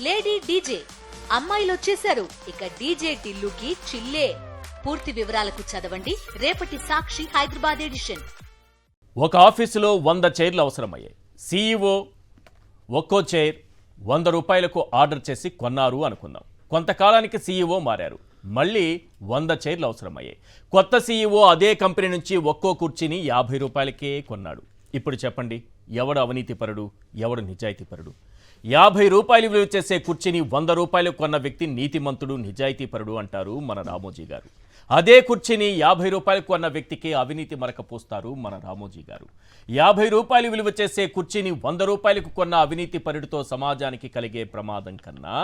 Lady DJ అమ్మాయిలు వచ్చేశారు. ఇక డీజే టిల్లుకి చిల్లే. పూర్తి వివరాలకు చదవండి రేపటి సాక్షి హైదరాబాద్ ఎడిషన్. ఒక ఆఫీసులో 100 చైర్లు అవసరమయ్యాయి. సీఈఓ ఒక్కో చైర్ 100 రూపాయలకు ఆర్డర్ చేసి కొన్నారు అనుకుందాం. కొంతకాలానికి సీఈఓ మారారు. మళ్ళీ 100 చైర్లు అవసరమయ్యాయి. కొత్త సీఈఓ అదే కంపెనీ నుంచి ఒక్కో కుర్చీని 50 రూపాయలకే కొన్నాడు. ఇప్పుడు చెప్పండి, ఎవడు అవినీతిపరుడు, ఎవడు నిజాయితీపరుడు? 50 రూపాయలు విలువ చేసే కుర్చీని 100 రూపాయలు కొన్న వ్యక్తి నీతిమంతుడు, నిజాయితీపరుడు అంటారు మన రామోజీ గారు. అదే కుర్చీని 50 రూపాయలకు కొన్న వ్యక్తికి అవినీతి మరక పూస్తారు మన రామోజీ గారు. 50 రూపాయలు విలువ చేసే కుర్చీని 100 రూపాయలకు కొన్న అవినీతి పరుడితో సమాజానికి కలిగే ప్రమాదం కన్నా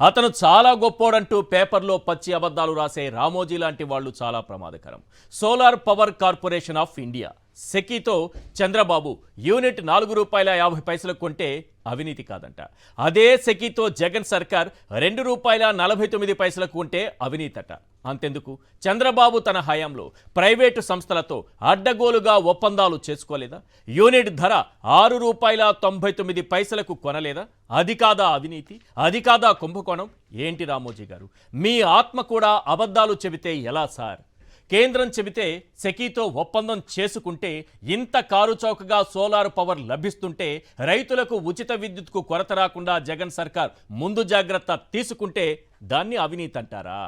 అతను చాలా గొప్పోడంటూ పేపర్లో పచ్చి అబద్ధాలు రాసే రామోజీ లాంటి వాళ్ళు చాలా ప్రమాదకరం. Solar power corporation of India సెకీతో చంద్రబాబు యూనిట్ 4 రూపాయల 50 పైసలకు కొంటే అవినీతి కాదంట. అదే సెకీతో జగన్ సర్కార్ 2 రూపాయల 49 పైసలకు ఉంటే అవినీతట. అంతెందుకు, చంద్రబాబు తన హయాంలో ప్రైవేటు సంస్థలతో అడ్డగోలుగా ఒప్పందాలు చేసుకోలేదా? యూనిట్ ధర 6 రూపాయల 99 పైసలకు కొనలేదా? అది కాదా అవినీతి? అది కాదా కుంభకోణం? ఏంటి రామోజీ గారు, మీ ఆత్మ కూడా అబద్ధాలు చెబితే ఎలా సార్? కేంద్రం చెబితే సెకీతో ఒప్పందం చేసుకుంటే, ఇంత కారుచౌకగా సోలార్ పవర్ లభిస్తుంటే, రైతులకు ఉచిత విద్యుత్కు కొరత రాకుండా జగన్ సర్కార్ ముందు జాగ్రత్త తీసుకుంటే దాన్ని అవినీతి అంటారా?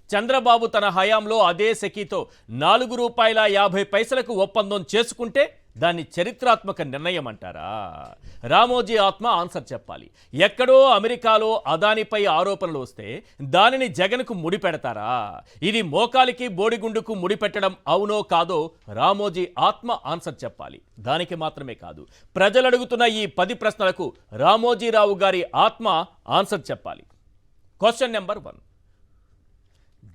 చంద్రబాబు తన హయాంలో అదే సెకీతో 4 రూపాయల 50 పైసలకు ఒప్పందం చేసుకుంటే దాన్ని చరిత్రాత్మక నిర్ణయం అంటారా? రామోజీ ఆత్మ ఆన్సర్ చెప్పాలి. ఎక్కడో అమెరికాలో అదానిపై ఆరోపణలు వస్తే దానిని జగన్కు ముడిపెడతారా? ఇది మోకాలికి బోడిగుండుకు ముడిపెట్టడం అవునో కాదో రామోజీ ఆత్మ ఆన్సర్ చెప్పాలి. దానికి మాత్రమే కాదు, ప్రజలు అడుగుతున్న ఈ 10 ప్రశ్నలకు రామోజీరావు గారి ఆత్మ ఆన్సర్ చెప్పాలి. క్వశ్చన్ నెంబర్ 1,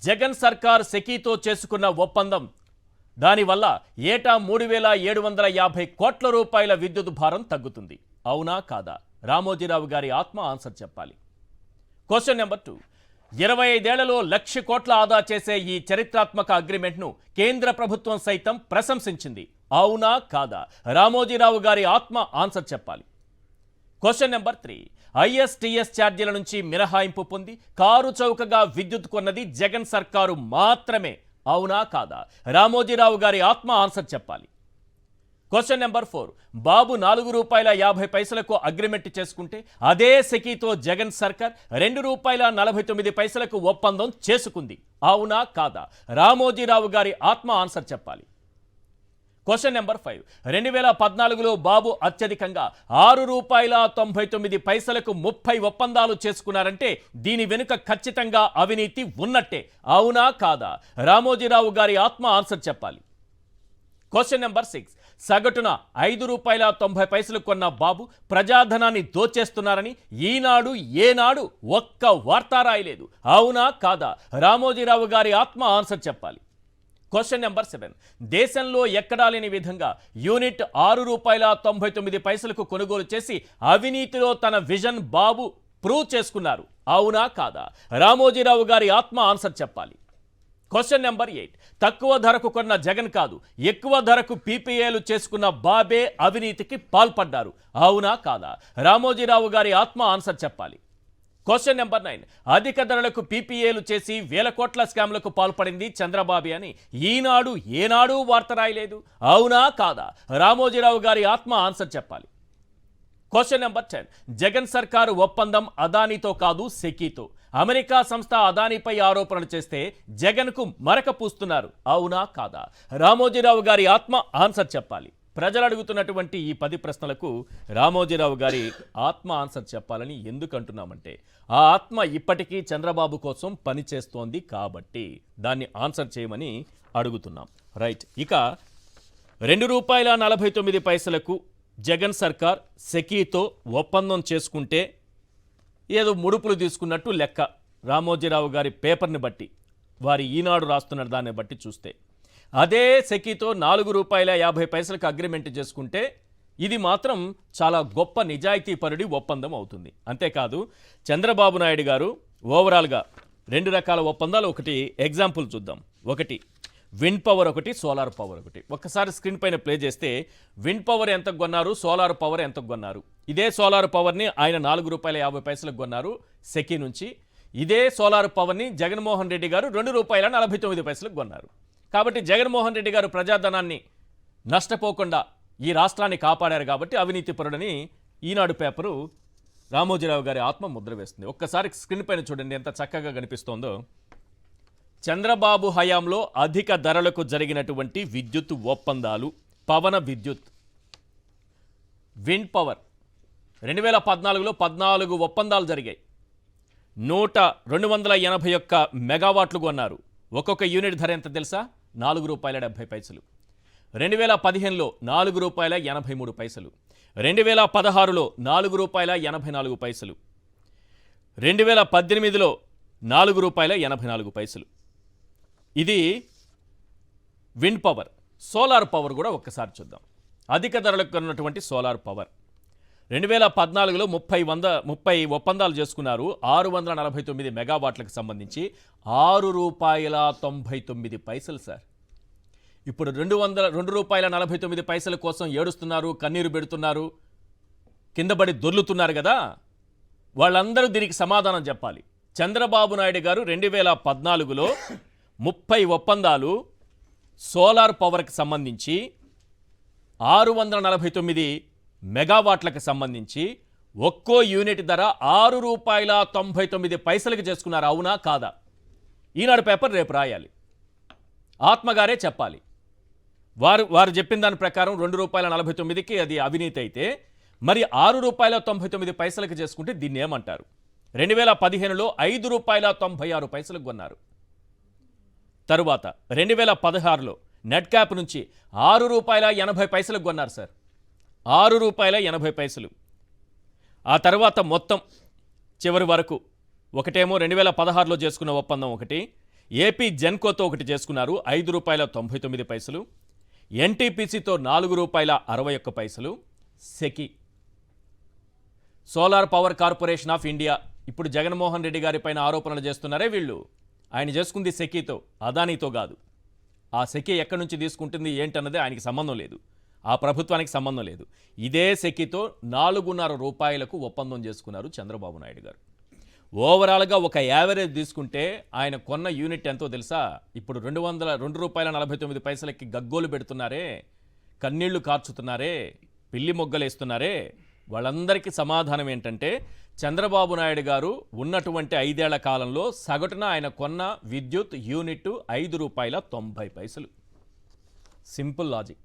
జగన్ సర్కార్ సెకీతో చేసుకున్న ఒప్పందం, దానివల్ల ఏటా 3,750 కోట్ల రూపాయల విద్యుత్ భారం తగ్గుతుంది. అవునా కాదా? రామోజీరావు గారి ఆత్మ ఆన్సర్ చెప్పాలి. క్వశ్చన్ నెంబర్ 2, 25 ఏళ్లలో 1,00,000 కోట్ల ఆదా చేసే ఈ చరిత్రాత్మక అగ్రిమెంట్ను కేంద్ర ప్రభుత్వం సైతం ప్రశంసించింది. అవునా కాదా? రామోజీరావు గారి ఆత్మ ఆన్సర్ చెప్పాలి. క్వశ్చన్ నెంబర్ 3, ఐఎస్టీఎస్ ఛార్జీల నుంచి మినహాయింపు పొంది కారు చౌకగా విద్యుత్ కొన్నది జగన్ సర్కారు మాత్రమే. అవునా కాదా? రామోజీరావు గారి ఆత్మ ఆన్సర్ చెప్పాలి. క్వశ్చన్ నెంబర్ 4, బాబు 4 రూపాయల 50 పైసలకు అగ్రిమెంట్ చేసుకుంటే అదే సెకీతో జగన్ సర్కార్ 2 రూపాయల 49 పైసలకు ఒప్పందం చేసుకుంది. అవునా కాదా? రామోజీరావు గారి ఆత్మ ఆన్సర్ చెప్పాలి. క్వశ్చన్ నెంబర్ 5, 2014లో బాబు అత్యధికంగా 6 రూపాయల 99 పైసలకు 30 ఒప్పందాలు చేసుకున్నారంటే దీని వెనుక ఖచ్చితంగా అవినీతి ఉన్నట్టే. అవునా కాదా? రామోజీరావు గారి ఆత్మ ఆన్సర్ చెప్పాలి. క్వశ్చన్ నెంబర్ 6, సగటున 5 రూపాయల 90 పైసలు కొన్న బాబు ప్రజాధనాన్ని దోచేస్తున్నారని ఈనాడు ఏనాడు ఒక్క వార్త రాయలేదు. అవునా కాదా? రామోజీరావు గారి ఆత్మ ఆన్సర్ చెప్పాలి. క్వశ్చన్ నెంబర్ 7, దేశంలో ఎక్కడా లేని విధంగా యూనిట్ 6 రూపాయల 99 పైసలకు కొనుగోలు చేసి అవినీతిలో తన విజన్ బాబు ప్రూవ్ చేసుకున్నారు. అవునా కాదా? రామోజీరావు గారి ఆత్మ ఆన్సర్ చెప్పాలి. క్వశ్చన్ నెంబర్ 8, తక్కువ ధరకు కొన్న జగన్ కాదు, ఎక్కువ ధరకు పీపీఏలు చేసుకున్న బాబే అవినీతికి పాల్పడ్డారు. అవునా కాదా? రామోజీరావు గారి ఆత్మ ఆన్సర్ చెప్పాలి. క్వశ్చన్ నెంబర్ 9, అధిక ధరలకు పీపీఏలు చేసి 1,000 కోట్ల స్కామ్లకు పాల్పడింది చంద్రబాబు అని ఈనాడు ఏనాడు వార్త రాయలేదు. అవునా కాదా? రామోజీరావు గారి ఆత్మ ఆన్సర్ చెప్పాలి. క్వశ్చన్ నెంబర్ 10, జగన్ సర్కారు ఒప్పందం అదానితో కాదు సెకీతో. అమెరికా సంస్థ అదానిపై ఆరోపణలు చేస్తే జగన్కు మరక పూస్తున్నారు. అవునా కాదా? రామోజీరావు గారి ఆత్మ ఆన్సర్ చెప్పాలి. ప్రజలు అడుగుతున్నటువంటి ఈ 10 ప్రశ్నలకు రామోజీరావు గారి ఆత్మ ఆన్సర్ చెప్పాలని ఎందుకు అంటున్నామంటే, ఆ ఆత్మ ఇప్పటికీ చంద్రబాబు కోసం పనిచేస్తోంది కాబట్టి దాన్ని ఆన్సర్ చేయమని అడుగుతున్నాం. రైట్. ఇక 2 రూపాయల 49 పైసలకు జగన్ సర్కార్ సెకీతో ఒప్పందం చేసుకుంటే ఏదో ముడుపులు తీసుకున్నట్టు లెక్క. రామోజీరావు గారి పేపర్ని బట్టి, వారి ఈనాడు రాస్తున్న దాన్ని బట్టి చూస్తే అదే సెకీతో 4 రూపాయల 50 పైసలకు అగ్రిమెంట్ చేసుకుంటే ఇది మాత్రం చాలా గొప్ప నిజాయితీపరుడి ఒప్పందం అవుతుంది. అంతేకాదు, చంద్రబాబు నాయుడు గారు ఓవరాల్గా 2 రకాల ఒప్పందాలు, ఒకటి ఎగ్జాంపుల్ చూద్దాం. ఒకటి, విండ్ పవర్ ఒకటి, సోలార్ పవర్ ఒకటి. ఒక్కసారి స్క్రీన్ పైన ప్లే చేస్తే విండ్ పవర్ ఎంతకు కొన్నారు, సోలార్ పవర్ ఎంతకు కొన్నారు. ఇదే సోలార్ పవర్ని ఆయన ₹4.50 కొన్నారు సెకీ నుంచి. ఇదే సోలార్ పవర్ని జగన్మోహన్ రెడ్డి గారు ₹2.49 కొన్నారు. కాబట్టి జగన్మోహన్ రెడ్డి గారు ప్రజాధనాన్ని నష్టపోకుండా ఈ రాష్ట్రాన్ని కాపాడారు కాబట్టి అవినీతి పరుడని ఈనాడు పేపరు రామోజీరావు గారి ఆత్మ ముద్ర వేస్తుంది. ఒక్కసారి స్క్రీన్ పైన చూడండి ఎంత చక్కగా కనిపిస్తోందో. చంద్రబాబు హయాంలో అధిక ధరలకు జరిగినటువంటి విద్యుత్ ఒప్పందాలు, పవన విద్యుత్, విండ్ పవర్ 2014లో 14 ఒప్పందాలు జరిగాయి. 281 మెగావాట్లు కొన్నారు. ఒక్కొక్క యూనిట్ ధర ఎంత తెలుసా? ₹4.70. 2015లో ₹4.83. 2016లో ₹4.84. 2018లో ₹4.84. ఇది విండ్ పవర్. సోలార్ పవర్ కూడా ఒక్కసారి చూద్దాం. అధిక ధరలకు కొన్నటువంటి సోలార్ పవర్ 2014లో 30 ఒప్పందాలు చేసుకున్నారు. 649 మెగావాట్లకు సంబంధించి ₹6.99 సార్. ఇప్పుడు ₹2.49 కోసం ఏడుస్తున్నారు, కన్నీరు పెడుతున్నారు, కిందపడి దొర్లుతున్నారు కదా. వాళ్ళందరూ దీనికి సమాధానం చెప్పాలి. చంద్రబాబు నాయుడు గారు 2014లో 30 ఒప్పందాలు సోలార్ పవర్కి సంబంధించి 649 మెగావాట్లకు సంబంధించి ఒక్కో యూనిట్ ధర ₹6.99 చేసుకున్నారు. అవునా కాదా? ఈనాడు పేపర్ రేపు రాయాలి. ఆత్మగారే చెప్పాలి. వారు చెప్పిన దాని ప్రకారం ₹2.49కి అది అవినీతి అయితే మరి ₹6.99 చేసుకుంటే దీన్ని ఏమంటారు? 2015లో ₹5.96 కొన్నారు. తరువాత 2016లో నెట్ క్యాప్ నుంచి ₹6.80 కొన్నారు సార్. ₹6.80. ఆ తర్వాత మొత్తం చివరి వరకు ఒకటేమో 2016లో చేసుకున్న ఒప్పందం ఒకటి, ఏపీ జెన్కోతో ఒకటి చేసుకున్నారు ₹5.99, ఎన్టీపీసీతో ₹4.61, SECI solar power corporation of India. ఇప్పుడు జగన్మోహన్ రెడ్డి గారి పైన ఆరోపణలు చేస్తున్నారే వీళ్ళు, ఆయన చేసుకుంది సెకీతో, అదానీతో కాదు. ఆ సెకీ ఎక్కడి నుంచి తీసుకుంటుంది ఏంటన్నదే ఆయనకి సంబంధం లేదు, ఆ ప్రభుత్వానికి సంబంధం లేదు. ఇదే సెకీతో ₹4.5 ఒప్పందం చేసుకున్నారు చంద్రబాబు నాయుడు గారు. ఓవరాల్గా ఒక యావరేజ్ తీసుకుంటే ఆయన కొన్న యూనిట్ ఎంతో తెలుసా? ఇప్పుడు ₹2.49కి గగ్గోలు పెడుతున్నారే, కన్నీళ్లు కార్చుతున్నారే, పిల్లి మొగ్గలేస్తున్నారే, వాళ్ళందరికీ సమాధానం ఏంటంటే చంద్రబాబు నాయుడు గారు ఉన్నటువంటి 5 ఏళ్ల కాలంలో సగటున ఆయన కొన్న విద్యుత్ యూనిట్ ₹5.90. Simple logic.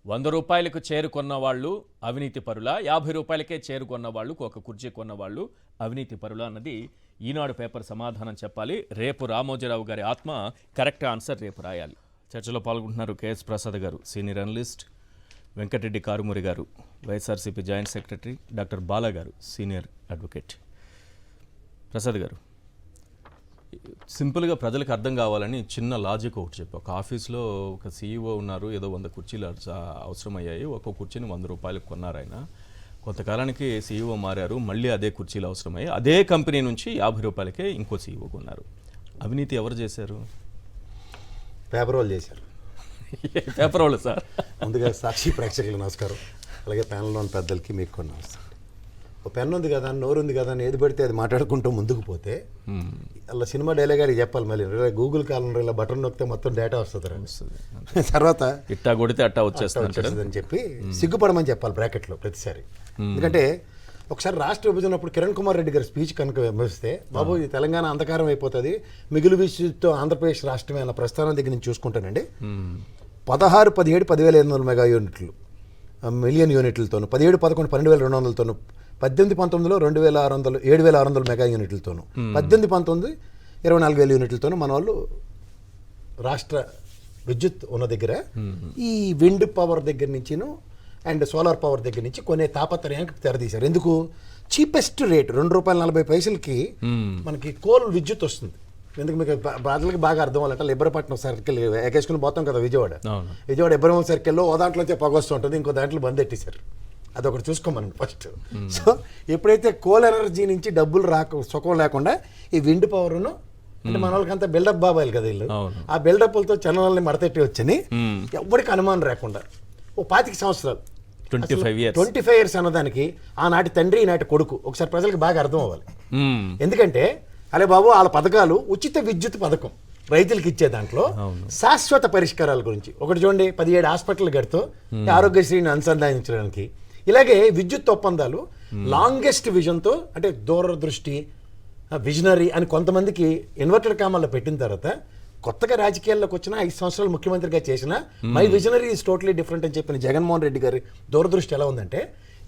₹100కు చేరుకున్న వాళ్ళు అవినీతి పరుల, ₹50కే చేరుకున్న వాళ్ళు, ఒక కుర్చీ కొన్న వాళ్ళు అవినీతి పరుల అన్నది ఈనాడు పేపర్ సమాధానం చెప్పాలి. రేపు రామోజీరావు గారి ఆత్మ కరెక్ట్ ఆన్సర్ రేపు రాయాలి. చర్చలో పాల్గొంటున్నారు కేఎస్ ప్రసాద్ గారు, సీనియర్ అనలిస్ట్, వెంకటరెడ్డి కారుమూరి గారు, YSRCP joint secretary, doctor Bala గారు, సీనియర్ అడ్వకేట్. ప్రసాద్ గారు, సింపుల్గా ప్రజలకు అర్థం కావాలని చిన్న లాజిక్ ఒకటి చెప్పి, ఒక ఆఫీస్లో ఒక సీఈఓ ఉన్నారు, ఏదో 100 కుర్చీలు అవసరమయ్యాయి, ఒక్కో కుర్చీని ₹100 కొన్నారు. ఆయన కొంతకాలానికి సీఈఓ మారారు, మళ్ళీ అదే కుర్చీలు అవసరమయ్యాయి, అదే కంపెనీ నుంచి ₹50కే ఇంకో సీఈఓ కొన్నారు. అవినీతి ఎవరు చేశారు? పేపర్ వాళ్ళు చేశారు. పేపర్ వాళ్ళు సార్. ముందుగా సాక్షి ప్రేక్షకులకు నమస్కారం, అలాగే ప్యానల్లోని పెద్దలకి మీకు కొన్ని నమస్కారం. ఒక పెన్ ఉంది కదా, నోరు ఉంది కదా అని ఏది పడితే అది మాట్లాడుకుంటూ ముందుకు పోతే అలా సినిమా డైలాగ్ గారికి చెప్పాలి. మళ్ళీ గూగుల్ కాలంలో ఇలా బటన్ నొక్కితే మొత్తం డేటా వస్తుంది, తర్వాత ఇట్టా కొడితే అట్టా వచ్చేస్తుంది అని చెప్పి సిగ్గుపడమని చెప్పాలి బ్రాకెట్లో ప్రతిసారి. ఎందుకంటే ఒకసారి రాష్ట్ర విభజనప్పుడు కిరణ్ కుమార్ రెడ్డి గారి స్పీచ్ కనుక విమర్శిస్తే, బాబు ఇది తెలంగాణ అంధకారం అయిపోతుంది, మిగులు విద్యుత్తో ఆంధ్రప్రదేశ్ రాష్ట్రమే అన్న ప్రస్థానం దగ్గర నుంచి చూసుకుంటానండి. 16, 17, 10,500 మెగా యూనిట్లు, మిలియన్ యూనిట్లతోనూ, 17, 11, 12,200తోనూ, 18, 19లో 2,600, 7,600 మెగా యూనిట్లతోనూ, 18, 19 24,000 యూనిట్లతోనూ మన వాళ్ళు రాష్ట్ర విద్యుత్ ఉన్న దగ్గర ఈ విండ్ పవర్ దగ్గర నుంచిను అండ్ సోలార్ పవర్ దగ్గర నుంచి కొనే తాపత్రయానికి తెరదీశారు. ఎందుకు? చీపెస్ట్ రేట్ ₹2.40కి మనకి కోల్ విద్యుత్ వస్తుంది. ఎందుకు మీకు ప్రజలకు బాగా అర్థం అవ్వాలంటే లిబ్బరపట్నం సర్కిల్ ఎక్కేసుకుని పోతాం కదా విజయవాడ ఇబ్రహీం సర్కిల్లో ఓ దాంట్లోంచి పొగ వస్తూ ఉంటుంది, ఇంకో దాంట్లో బంద్ పెట్టేశారు. అదొకటి చూసుకోమనండి ఫస్ట్. సో ఎప్పుడైతే కోల్ ఎనర్జీ నుంచి డబ్బులు సుఖం లేకుండా ఈ విండ్ పవర్ను అంటే మన వాళ్ళకంతా బిల్డప్ బాబాయిలు కదా వీళ్ళు. అవును. ఆ బిల్డప్లతో చలనాలని మడతెట్టి వచ్చని ఎవ్వరికి అనుమానం రాకుండా ఓ 25 సంవత్సరాలు 25 years. 25 years అన్నదానికి ఆనాటి తండ్రి ఈనాటి కొడుకు ఒకసారి ప్రజలకు బాగా అర్థం అవ్వాలి. ఎందుకంటే అలే బాబు వాళ్ళ పథకాలు ఉచిత విద్యుత్ పథకం రైతులకు ఇచ్చే దాంట్లో శాశ్వత పరిష్కారాల గురించి ఒకటి చూడండి, 17 హాస్పిటల్ గడితో ఆరోగ్యశ్రీని అనుసంధానించడానికి, ఇలాగే విద్యుత్ ఒప్పందాలు లాంగెస్ట్ విజన్తో అంటే దూరదృష్టి విజనరీ అని కొంతమందికి ఇన్వర్టెడ్ కామాల్లో పెట్టిన తర్వాత కొత్తగా రాజకీయాల్లోకి వచ్చిన 5 సంవత్సరాలు ముఖ్యమంత్రిగా చేసిన my visionary is totally different అని చెప్పిన జగన్మోహన్ రెడ్డి గారి దూరదృష్టి ఎలా ఉందంటే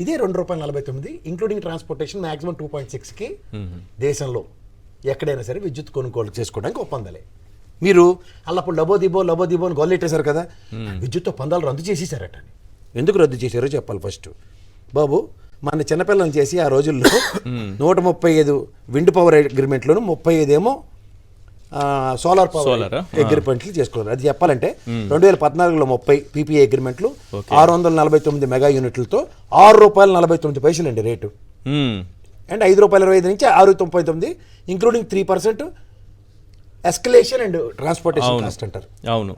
ఇదే ₹2.49 ఇంక్లూడింగ్ ట్రాన్స్పోర్టేషన్ మాక్సిమం 2.6కి దేశంలో ఎక్కడైనా సరే విద్యుత్ కొనుగోలు చేసుకోవడానికి ఒప్పందాలే. మీరు అల్లప్పుడు లబోదిబో అని గొల్లెట్టేశారు కదా, విద్యుత్ ఒప్పందాలు రద్దు చేసేసారట. ఎందుకు రద్దు చేశారో చెప్పాలి ఫస్ట్. బాబు మన చిన్నపిల్లలను చేసి ఆ రోజుల్లో 135 విండ్ పవర్ అగ్రిమెంట్లను 35 ఏమో సోలార్ పవర్ అగ్రిమెంట్లు చేసుకున్నారు. అది చెప్పాలంటే 2014లో 30 పీపీఏ అగ్రిమెంట్లు 649 మెగా యూనిట్లతో ₹6.49 అండి రేటు. అండ్ ₹5.25 నుంచి 6.99 including 3% escalation and transportation cost అంటారు.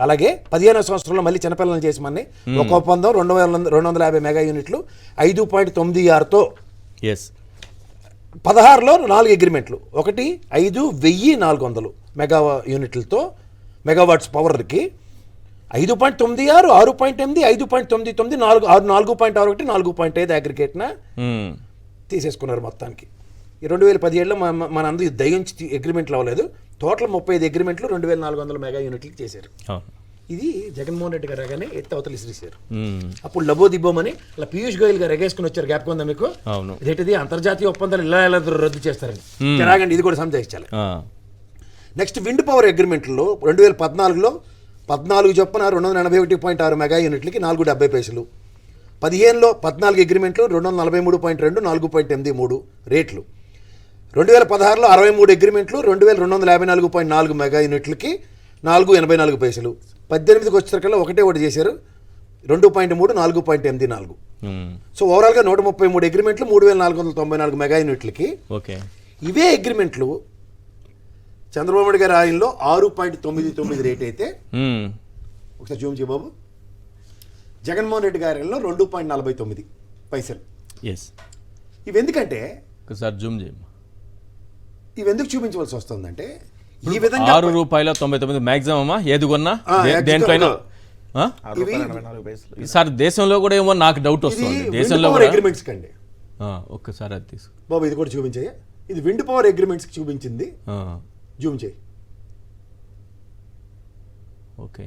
అలాగే 15వ సంవత్సరంలో మళ్ళీ చిన్నపిల్లలను చేసి మన ఒక ఒప్పందం 250 మెగా యూనిట్లు 5.96తో 16లో 4 అగ్రిమెంట్లు 1,5,400 మెగా యూనిట్లతో మెగావాట్స్ పవర్కి 5.96 6.8 5.99 4.61 4.5 అగ్రిగేట్న తీసేసుకున్నారు మొత్తానికి. ఈ 2017లో మన అందరూ దయించి అగ్రిమెంట్లు అవ్వలేదు. టోటల్ 35 అగ్రిమెంట్లు 2,400 మెగా యూనిట్లకి చేశారు. ఇది జగన్మోహన్ రెడ్డి గారు రాగానే ఎత్తి అవతలి ఇసిరేశారు. అప్పుడు లబోదిబ్బోమని అలా పీయూష్ గోయల్ గారు ఎగేసుకుని వచ్చారు. జ్ఞాపకం ఉందా మీకు? ఇదేంటిది అంతర్జాతీయ ఒప్పందాలు ఇలా రద్దు చేస్తారని. రాగండి ఇది కూడా సంజయించాలి. నెక్స్ట్ విండ్ పవర్ అగ్రిమెంట్లో 2014లో 14 చొప్పున 281.6 మెగా యూనిట్లకి 4.70 15లో 14 అగ్రిమెంట్లు 243.2 4.83 రేట్లు. 2016లో 63 అగ్రిమెంట్లు 2,254.4 మెగా యూనిట్లకి 4.84 18కి వచ్చేసరికల్లా ఒకటి చేశారు 2.3 4.84. సో ఓవరాల్గా 133 అగ్రిమెంట్లు 3,494 మెగా యూనిట్లకి. ఇవే అగ్రిమెంట్లు చంద్రబాబు నాయుడు గారి ఆయనలో 6.99 రేట్ అయితే ఒకసారి జూమ్ చేయ బాబు, జగన్మోహన్ రెడ్డి గారి ఆయనలో 2.49. ఇవి ఎందుకంటే ఇవి ఎందుకు చూపించవలసి వస్తుందంటే ఈ విధంగా ₹6.99 మాక్సిమమా ఏది కొన్నా దేంట్లోనైనా. సార్ దేశంలో కూడా ఏమో నాకు డౌట్ వస్తుంది. దేశంలో అగ్రిమెంట్స్ కండి ఒక్కసారి అది తీసు బాబు, ఇది కూడా చూపించే. ఇది విండ్ పవర్ అగ్రిమెంట్స్ కి చూపించింది. జూమ్ చేయి. ఓకే,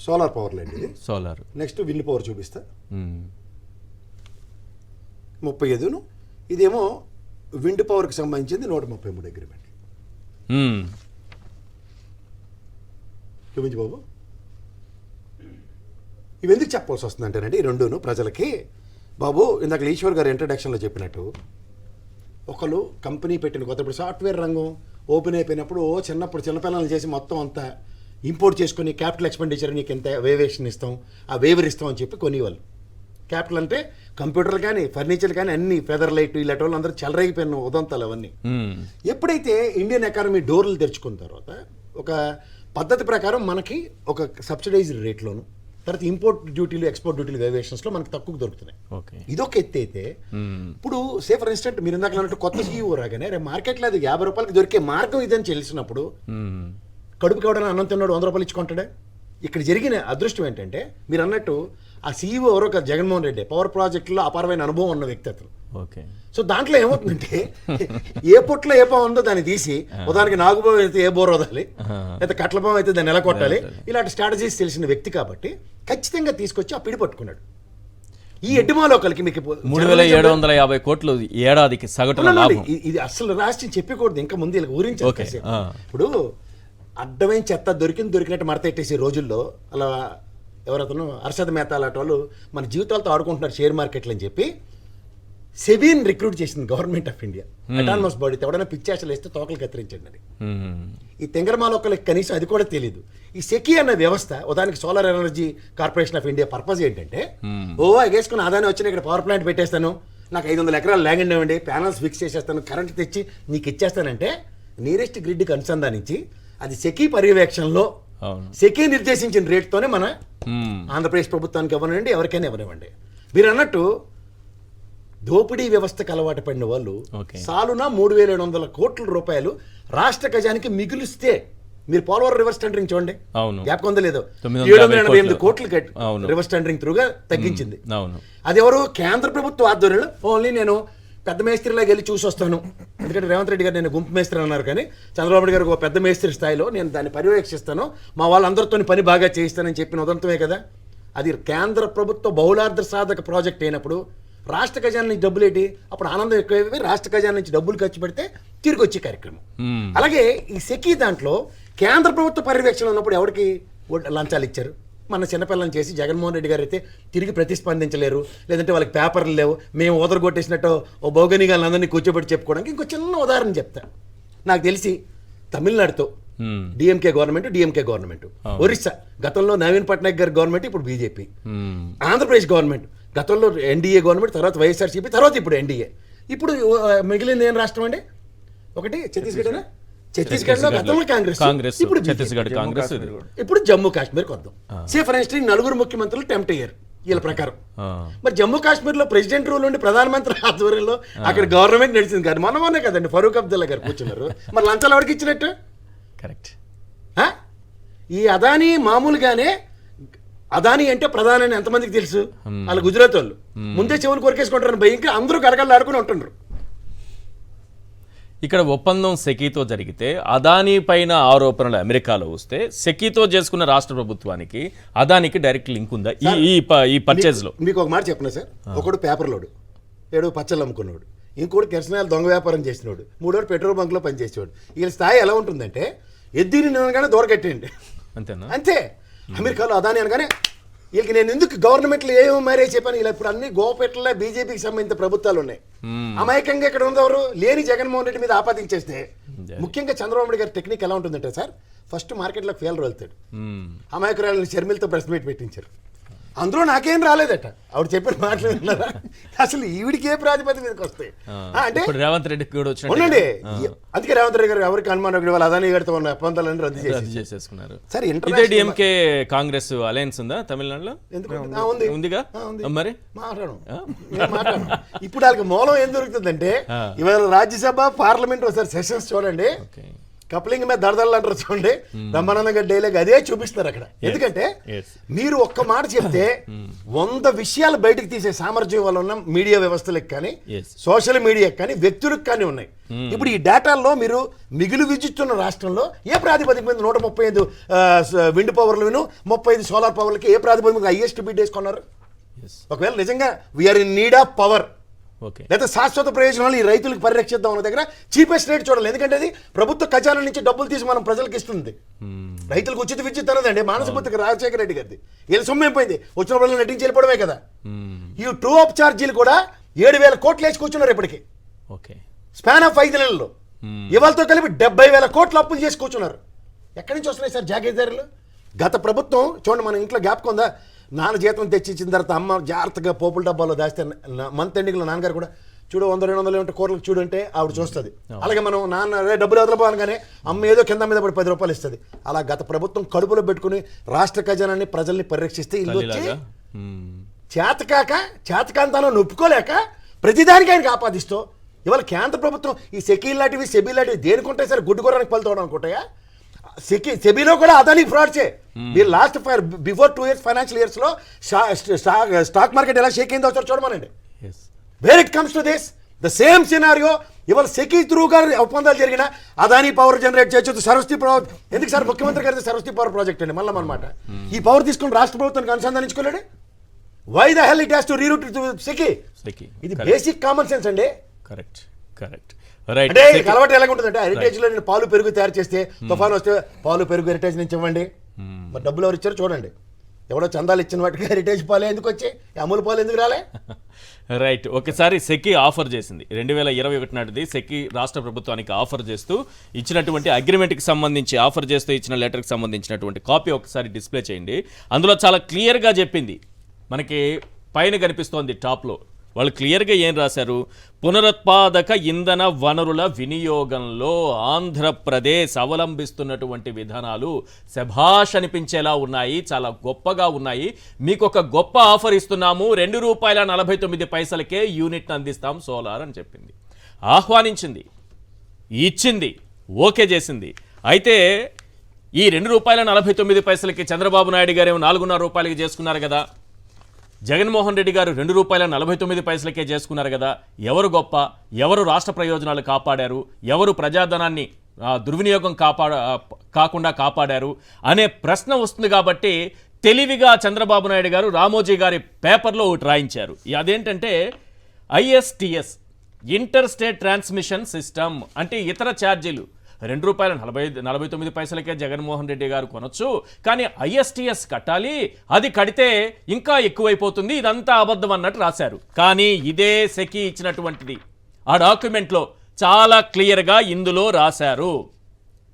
సోలార్ పవర్ లేండి ఇది. సోలార్. నెక్స్ట్ విండ్ పవర్ చూపిస్తా 35. ఇదేమో విండ్ పవర్కి సంబంధించింది 133 అగ్రిమెంట్. చూపించు బాబు. ఇవి ఎందుకు చెప్పాల్సి వస్తుందంటేనండి ఈ రెండును ప్రజలకి. బాబు ఇందాక ఈశ్వర్ గారు ఇంట్రడక్షన్లో చెప్పినట్టు ఒకళ్ళు కంపెనీ పెట్టిన కొత్త ఇప్పుడు సాఫ్ట్వేర్ రంగం ఓపెన్ అయిపోయినప్పుడు చిన్నపిల్లలు చేసి మొత్తం అంతా ఇంపోర్ట్ చేసుకుని క్యాపిటల్ ఎక్స్పెండిచర్ నీకు ఎంత వేవేషన్ ఇస్తాం ఆ వేవర్ ఇస్తాం అని చెప్పి కొనేవాళ్ళు. క్యాపిటల్ అంటే కంప్యూటర్లు కానీ ఫర్నిచర్ కానీ అన్ని ఫెదర్ లైట్ ఇలాంటి వాళ్ళు అందరూ చెలరైపోయిన ఉదంతాలు అవన్నీ. ఎప్పుడైతే ఇండియన్ ఎకానమీ డోర్లు తెరుచుకున్న తర్వాత ఒక పద్ధతి ప్రకారం మనకి ఒక సబ్సిడైజ్డ్ రేట్లోను తర్వాత ఇంపోర్ట్ డ్యూటీలు ఎక్స్పోర్ట్ డ్యూటీలు వేరియేషన్స్లో మనకు తక్కువ దొరుకుతున్నాయి. ఇదొక ఎత్తి అయితే ఇప్పుడు సే ఫర్ ఇన్స్టెంట్ మీరు ఇందాక అన్నట్టు కొత్త సీఈఓ రాగానే రేపు మార్కెట్లో అది ₹50 దొరికే మార్గం ఇదని తెలిసినప్పుడు కడుపు కావడానికి అన్నం తిన్నాడు ₹100 ఇచ్చుకుంటాడే. ఇక్కడ జరిగిన అదృష్టం ఏంటంటే మీరు అన్నట్టు ఆ సీఈఓ ఎవరో ఒక జగన్మోహన్ రెడ్డి పవర్ ప్రాజెక్టులో అపారమైన అనుభవం ఉన్న వ్యక్తి అతను. సో దాంట్లో ఏమవుతుందంటే ఏ పొట్లో ఏ పాము ఉందో దాన్ని తీసి ఉదాహరణకి నాగుబావు అయితే ఏ బోర్ వదాలి లేదా కట్లపాము అయితే దాన్ని ఎలా కొట్టాలి ఇలాంటి స్ట్రాటజీస్ తెలిసిన వ్యక్తి కాబట్టి ఖచ్చితంగా తీసుకొచ్చి ఆ పిడి పట్టుకున్నాడు. ఈ ఎడ్డిమాలోకలకి మీకు 3,750 కోట్లు ఏడాదికి సగటున లాభం. ఇది అసలు రాష్ట్రం చెప్పకూడదు, ఇంకా ముందు ఇలా ఊరించాలి. ఇప్పుడు అడ్డమైన చెత్త దొరికినట్టు మడతెట్టేసే రోజుల్లో అలా ఎవరతను అర్షద్ మెహతా లాంటి వాళ్ళు మన జీవితాలతో ఆడుకుంటున్నారు షేర్ మార్కెట్లు అని చెప్పి సెబీని రిక్రూట్ చేసింది government of India. Autonomous body ఎవడైనా పిచ్చాసలు వేస్తే తోకలు కత్తిరించండి అని. ఈ తెంగరమాలోకలకి కనీసం అది కూడా తెలియదు. ఈ సెకీ అన్న వ్యవస్థ ఉదాహరణకి solar energy corporation of India purpose ఏంటంటే ఎగేసుకుని అదాని వచ్చిన ఇక్కడ పవర్ ప్లాంట్ పెట్టేస్తాను నాకు 500 ఎకరాలు ల్యాండ్ ఇవ్వండి, ప్యానల్స్ ఫిక్స్ చేసేస్తాను, కరెంట్ తెచ్చి నీకు ఇచ్చేస్తానంటే నియరెస్ట్ గ్రిడ్కి అనుసంధానించి అది సెకీ పర్యవేక్షణలో సెకీ నిర్దేశించిన రేట్తోనే మన ఆంధ్రప్రదేశ్ ప్రభుత్వానికి ఇవ్వనండి, ఎవరికైనా ఇవ్వనివ్వండి. మీరు అన్నట్టు దోపిడీ వ్యవస్థకు అలవాటు పడిన వాళ్ళు సాలున 3,700 కోట్ల రూపాయలు రాష్ట్ర ఖజానికి మిగులిస్తే, మీరు పోలవరం రివర్స్ టెండరింగ్ చూడండి, జ్ఞాపకం ఉందో లేదో, 788 కోట్లు రివర్స్ టెండరింగ్ త్రూగా తగ్గించింది. అది ఎవరు? కేంద్ర ప్రభుత్వ ఆధ్వర్యంలో. ఓన్లీ నేను పెద్ద మేస్త్రిలాగా వెళ్ళి చూసి వస్తాను, ఎందుకంటే రేవంత్ రెడ్డి గారు నేను గుంపు మేస్త్రి అన్నారు, కానీ చంద్రబాబు నాయుడు గారు ఒక పెద్ద మేస్త్రి స్థాయిలో నేను దాన్ని పర్యవేక్షిస్తాను, మా వాళ్ళందరితో పని బాగా చేయిస్తానని చెప్పిన ఉదంతమే కదా. అది కేంద్ర ప్రభుత్వ బహుళార్థ సాధక ప్రాజెక్ట్ అయినప్పుడు రాష్ట్ర ఖజానా నుంచి డబ్బులు ఏంటి, అప్పుడు ఆనందం ఎక్కువైపోయి రాష్ట్ర ఖజానా నుంచి డబ్బులు ఖర్చు పెడితే తిరిగి వచ్చే కార్యక్రమం. అలాగే ఈ సెకీ దాంట్లో కేంద్ర ప్రభుత్వ పర్యవేక్షణ ఉన్నప్పుడు ఎవరికి లంచాలు ఇచ్చారు? మన చిన్నపిల్లని చేసి జగన్మోహన్ రెడ్డి గారు అయితే తిరిగి ప్రతిస్పందించలేరు, లేదంటే వాళ్ళకి పేపర్లు లేవు, మేము ఓదరగొట్టేసినట్టు ఓ భౌగోళికాలను అందరినీ కూర్చోబెట్టి చెప్పుకోవడానికి ఇంకో చిన్న ఉదాహరణ చెప్తా. నాకు తెలిసి తమిళనాడుతో డిఎంకే గవర్నమెంట్, ఒరిస్సా గతంలో నవీన్ పట్నాయక్ గారి గవర్నమెంట్, ఇప్పుడు బీజేపీ, ఆంధ్రప్రదేశ్ గవర్నమెంట్ గతంలో ఎన్డీఏ గవర్నమెంట్, తర్వాత వైఎస్ఆర్సీపీ, తర్వాత ఇప్పుడు ఎన్డీఏ. ఇప్పుడు మిగిలింది ఏం రాష్ట్రం అండి? ఒకటి ఛత్తీస్గఢ్. ఛత్తీస్గఢ్లో గతంలో కాంగ్రెస్, ఇప్పుడు ఛత్తీస్గఢ్ కాంగ్రెస్, ఇప్పుడు జమ్మూ కాశ్మీర్కి వద్దాం. సే ఫర్ ఇన్స్టెన్స్ 4 ముఖ్యమంత్రులు టెంప్ట్ అయ్యారు వీళ్ళ ప్రకారం. మరి జమ్మూ కాశ్మీర్లో ప్రెసిడెంట్ రూల్ ఉండి ప్రధానమంత్రి ఆధ్వర్యంలో అక్కడ గవర్నమెంట్ నడిచింది కాదు, మొన్నే కదండి ఫరూక్ అబ్దుల్లా గారు కూర్చున్నారు. మరి లంచాలు ఎవరికి ఇచ్చినట్టు? కరెక్ట్. ఈ అదానీ మామూలుగానే, అదానీ అంటే ప్రధాని అని ఎంతమందికి తెలుసు? వాళ్ళ గుజరాత్ వాళ్ళు ముందే చెవులు కొరికేసుకుంటారని భయంకర అందరూ గడగడలాడుకుని ఉంటున్నారు. ఇక్కడ ఒప్పందం సెకీతో జరిగితే అదానీ పైన ఆరోపణలు అమెరికాలో వస్తే సెకీతో చేసుకున్న రాష్ట్ర ప్రభుత్వానికి అదానికి డైరెక్ట్ లింక్ ఉందా ఈ పర్చేజ్ లో? మీకు ఒక మాట చెప్పనా సార్, ఒకడు పేపర్ లోడు, ఏడు పచ్చళ్ళు అమ్ముకున్నాడు, ఇంకోటి కిరసనాయలు దొంగ వ్యాపారం చేసినోడు, మూడోడు పెట్రోల్ బంక్ లో పనిచేసేవాడు. వీళ్ళ స్థాయి ఎలా ఉంటుందంటే ఎద్దిని అనగానే దూరకట్టేయండి, అంతేనా? అంతే. అమెరికాలో అదాని అనగానే వీళ్ళకి నేను ఎందుకు గవర్నమెంట్లు ఏమో మారే చెప్పాను, ఇలా ఇప్పుడు అన్ని గోపెట్ల బీజేపీకి సంబంధించిన ప్రభుత్వాలు ఉన్నాయి. అమాయకంగా ఇక్కడ ఉన్నదెవరు? లేని జగన్మోహన్ రెడ్డి మీద ఆపాదించేస్తే, ముఖ్యంగా చంద్రబాబు నాయుడు గారి టెక్నిక్ ఎలా ఉంటుందంటే సార్, ఫస్ట్ మార్కెట్లోకి ఫెయిల్ వెళ్తాడు. అమాయకురాలని షర్మిలతో ప్రెస్ మీట్ పెట్టించారు, అందులో నాకేం రాలేదట, ఆవిడ చెప్పిన మాటలు విన్నారా? అసలు ఈవిడికి ఏ ప్రాతిపదిక మీదకి వస్తాయి అంటే రేవంత్ రెడ్డి కూడా ఉండండి. అందుకే రేవంత్ రెడ్డి గారు ఎవరికి అనుమానం వాళ్ళు అదానీ గారితో ఉన్న ఒప్పందాలను రద్దు చేసేసుకున్నారు. సరే, డిఎంకే కాంగ్రెస్ అలయన్స్ ఉందా తమిళనాడులో? ఉందిగా, మరి మాట్లాడడం. ఇప్పుడు వాళ్ళకి మూలం ఏం దొరుకుతుందంటే, ఇవాళ రాజ్యసభ పార్లమెంట్ ఒకసారి సెషన్స్ చూడండి, కప్లింగ్ మీద దడదళ్ళు అంటారు చూడండి, బ్రహ్మానందంగా డైలాగ్ అదే చూపిస్తారు అక్కడ. ఎందుకంటే మీరు ఒక్క మాట చెప్తే 100 విషయాలు బయటకు తీసే సామర్థ్యం వల్ల ఉన్న మీడియా వ్యవస్థలకు కానీ, సోషల్ మీడియాకి కానీ, వ్యక్తులకు కానీ ఉన్నాయి. ఇప్పుడు ఈ డేటాల్లో మీరు మిగులు విద్యుత్తున్న రాష్ట్రంలో ఏ ప్రాతిపదిక మీద 135 విండ్ పవర్లను 35 సోలార్ పవర్లకి ఏ ప్రాతిపదిక హైయెస్ట్ బిడ్ వేసుకున్నారు? ఒకవేళ నిజంగా we are in need of power, లేదా శాశ్వత ప్రయోజనాలు ఈ రైతులకు పరిరక్షిద్దాం అన్న దగ్గర చీపెస్ట్ రేట్ చూడాలి. ఎందుకంటే అది ప్రభుత్వ ఖజానా నుంచి డబ్బులు తీసి మనం ప్రజలకు ఇస్తుంది. రైతులకు ఉచిత విద్యుత్ అన్నదండి మానసపుత్రిక రాజశేఖర రెడ్డి గారిది. వీళ్ళ సొమ్ము అయిపోయింది, వచ్చిన వాళ్ళు నటించి వెళ్ళిపోవడమే కదా. ఈ ట్రూ అప్ ఛార్జీలు కూడా 7,000 కోట్లు వేసి కూర్చున్నారు ఇప్పటికి, స్పాన్ ఆఫ్ 5 నెలల్లో. ఇవాళతో కలిపి 70,000 కోట్లు అప్పులు చేసి కూర్చున్నారు. ఎక్కడి నుంచి వస్తున్నాయి సార్ జాగీర్దారులు? గత ప్రభుత్వం చూడండి, మన ఇంట్లో జ్ఞాపకం ఉందా, నాన్న జీతం తెచ్చిచ్చిన తర్వాత అమ్మ జాగ్రత్తగా పోపుల డబ్బాలో దాస్తే మంత్ ఎండింగ్లో నాన్నగారు కూడా చూడు 100-200 ఉంటే కూరలకు చూడంటే ఆవిడ చూస్తుంది. అలాగే మనం నాన్న డబ్బులు వదలపోగానే అమ్మ ఏదో కింద మీద పడి 10 రూపాయలు ఇస్తుంది. అలా గత ప్రభుత్వం కడుపులో పెట్టుకుని రాష్ట్ర ఖజానాన్ని ప్రజల్ని పరిరక్షిస్తే ఇల్లు వచ్చి చేతకాంతాలను నొప్పుకోలేక ప్రతిదానికి ఆయనకి ఆపాదిస్తూ ఇవాళ కేంద్ర ప్రభుత్వం ఈ సెకీల్ లాంటివి సెబీ లాంటివి దేనికుంటాయి సార్? గుడ్డుకోరానికి పలుతోవడం అనుకుంటాయా? సెబీలో కూడా అదానీ ఫ్రాడ్సే. మీరు last before 2 years financial years లో స్టాక్ మార్కెట్ ఎలా షేక్ అయిందో ఒకసారి చూడమనండి. Where it comes to this the same scenario. ఇవాళ సెకీ త్రూగా ఒప్పందాలు జరిగిన అదానీ పవర్ జనరేట్ చేయొచ్చు, సరస్వతి పవర్. ఎందుకు సార్ ముఖ్యమంత్రి గారి సరస్వతి పవర్ ప్రాజెక్ట్ అండి మళ్ళీ అనమాట. ఈ పవర్ తీసుకుని రాష్ట్ర ప్రభుత్వానికి అనుసంధానించుకోలేడు. Why the hell it has to reroute to SECI? ఇది బేసిక్ కామన్ సెన్స్ అండి. కరెక్ట్. అంటే అలవాటు ఎలా ఉంటుందంటే, హెరిటేజ్ లో నేను పాలు పెరుగు తయారు చేస్తే తుఫాను వస్తే పాలు పెరుగు హెరిటేజ్ నుంచి ఇవ్వండి, మరి డబ్బులు ఎవరు ఇచ్చారు చూడండి. ఎవడో చందాలు ఇచ్చిన వాటికి హెరిటేజ్ పాలే ఎందుకు వచ్చాయి, అమూల్ పాలు ఎందుకు రాలే? రైట్. ఒకసారి సెకీ ఆఫర్ చేసింది 2021 నాటిది. సెకీ రాష్ట్ర ప్రభుత్వానికి ఆఫర్ చేస్తూ ఇచ్చినటువంటి అగ్రిమెంట్కి సంబంధించి ఆఫర్ చేస్తూ ఇచ్చిన లెటర్కి సంబంధించినటువంటి కాపీ ఒకసారి డిస్ప్లే చేయండి. అందులో చాలా క్లియర్గా చెప్పింది, మనకి పైన కనిపిస్తోంది టాప్లో వాళ్ళు క్లియర్గా ఏం రాశారు, పునరుత్పాదక ఇంధన వనరుల వినియోగంలో ఆంధ్రప్రదేశ్ అవలంబిస్తున్నటువంటి విధానాలు శభాష్ అనిపించేలా ఉన్నాయి, చాలా గొప్పగా ఉన్నాయి. మీకు ఒక గొప్ప ఆఫర్ ఇస్తున్నాము, ₹2.49 యూనిట్ అందిస్తాం సోలార్ అని చెప్పింది. ఆహ్వానించింది, ఇచ్చింది, ఓకే చేసింది. అయితే ఈ ₹2.49 చంద్రబాబు నాయుడు గారు ₹4.5 చేసుకున్నారు కదా, జగన్మోహన్ రెడ్డి గారు ₹2.49 చేసుకున్నారు కదా. ఎవరు గొప్ప, ఎవరు రాష్ట్ర ప్రయోజనాలు కాపాడారు, ఎవరు ప్రజాధనాన్ని దుర్వినియోగం కాకుండా కాపాడారు అనే ప్రశ్న వస్తుంది. కాబట్టి తెలివిగా చంద్రబాబు నాయుడు గారు రామోజీ గారి పేపర్లో ఒకటి రాయించారు. అదేంటంటే ISTS, inter state transmission system, అంటే ఇతర ఛార్జీలు ₹2.49 జగన్మోహన్ రెడ్డి గారు కొనొచ్చు, కానీ ISTS కట్టాలి, అది కడితే ఇంకా ఎక్కువైపోతుంది, ఇదంతా అబద్ధం అన్నట్టు రాశారు. కానీ ఇదే సెకి ఇచ్చినటువంటిది ఆ డాక్యుమెంట్లో చాలా క్లియర్గా ఇందులో రాశారు,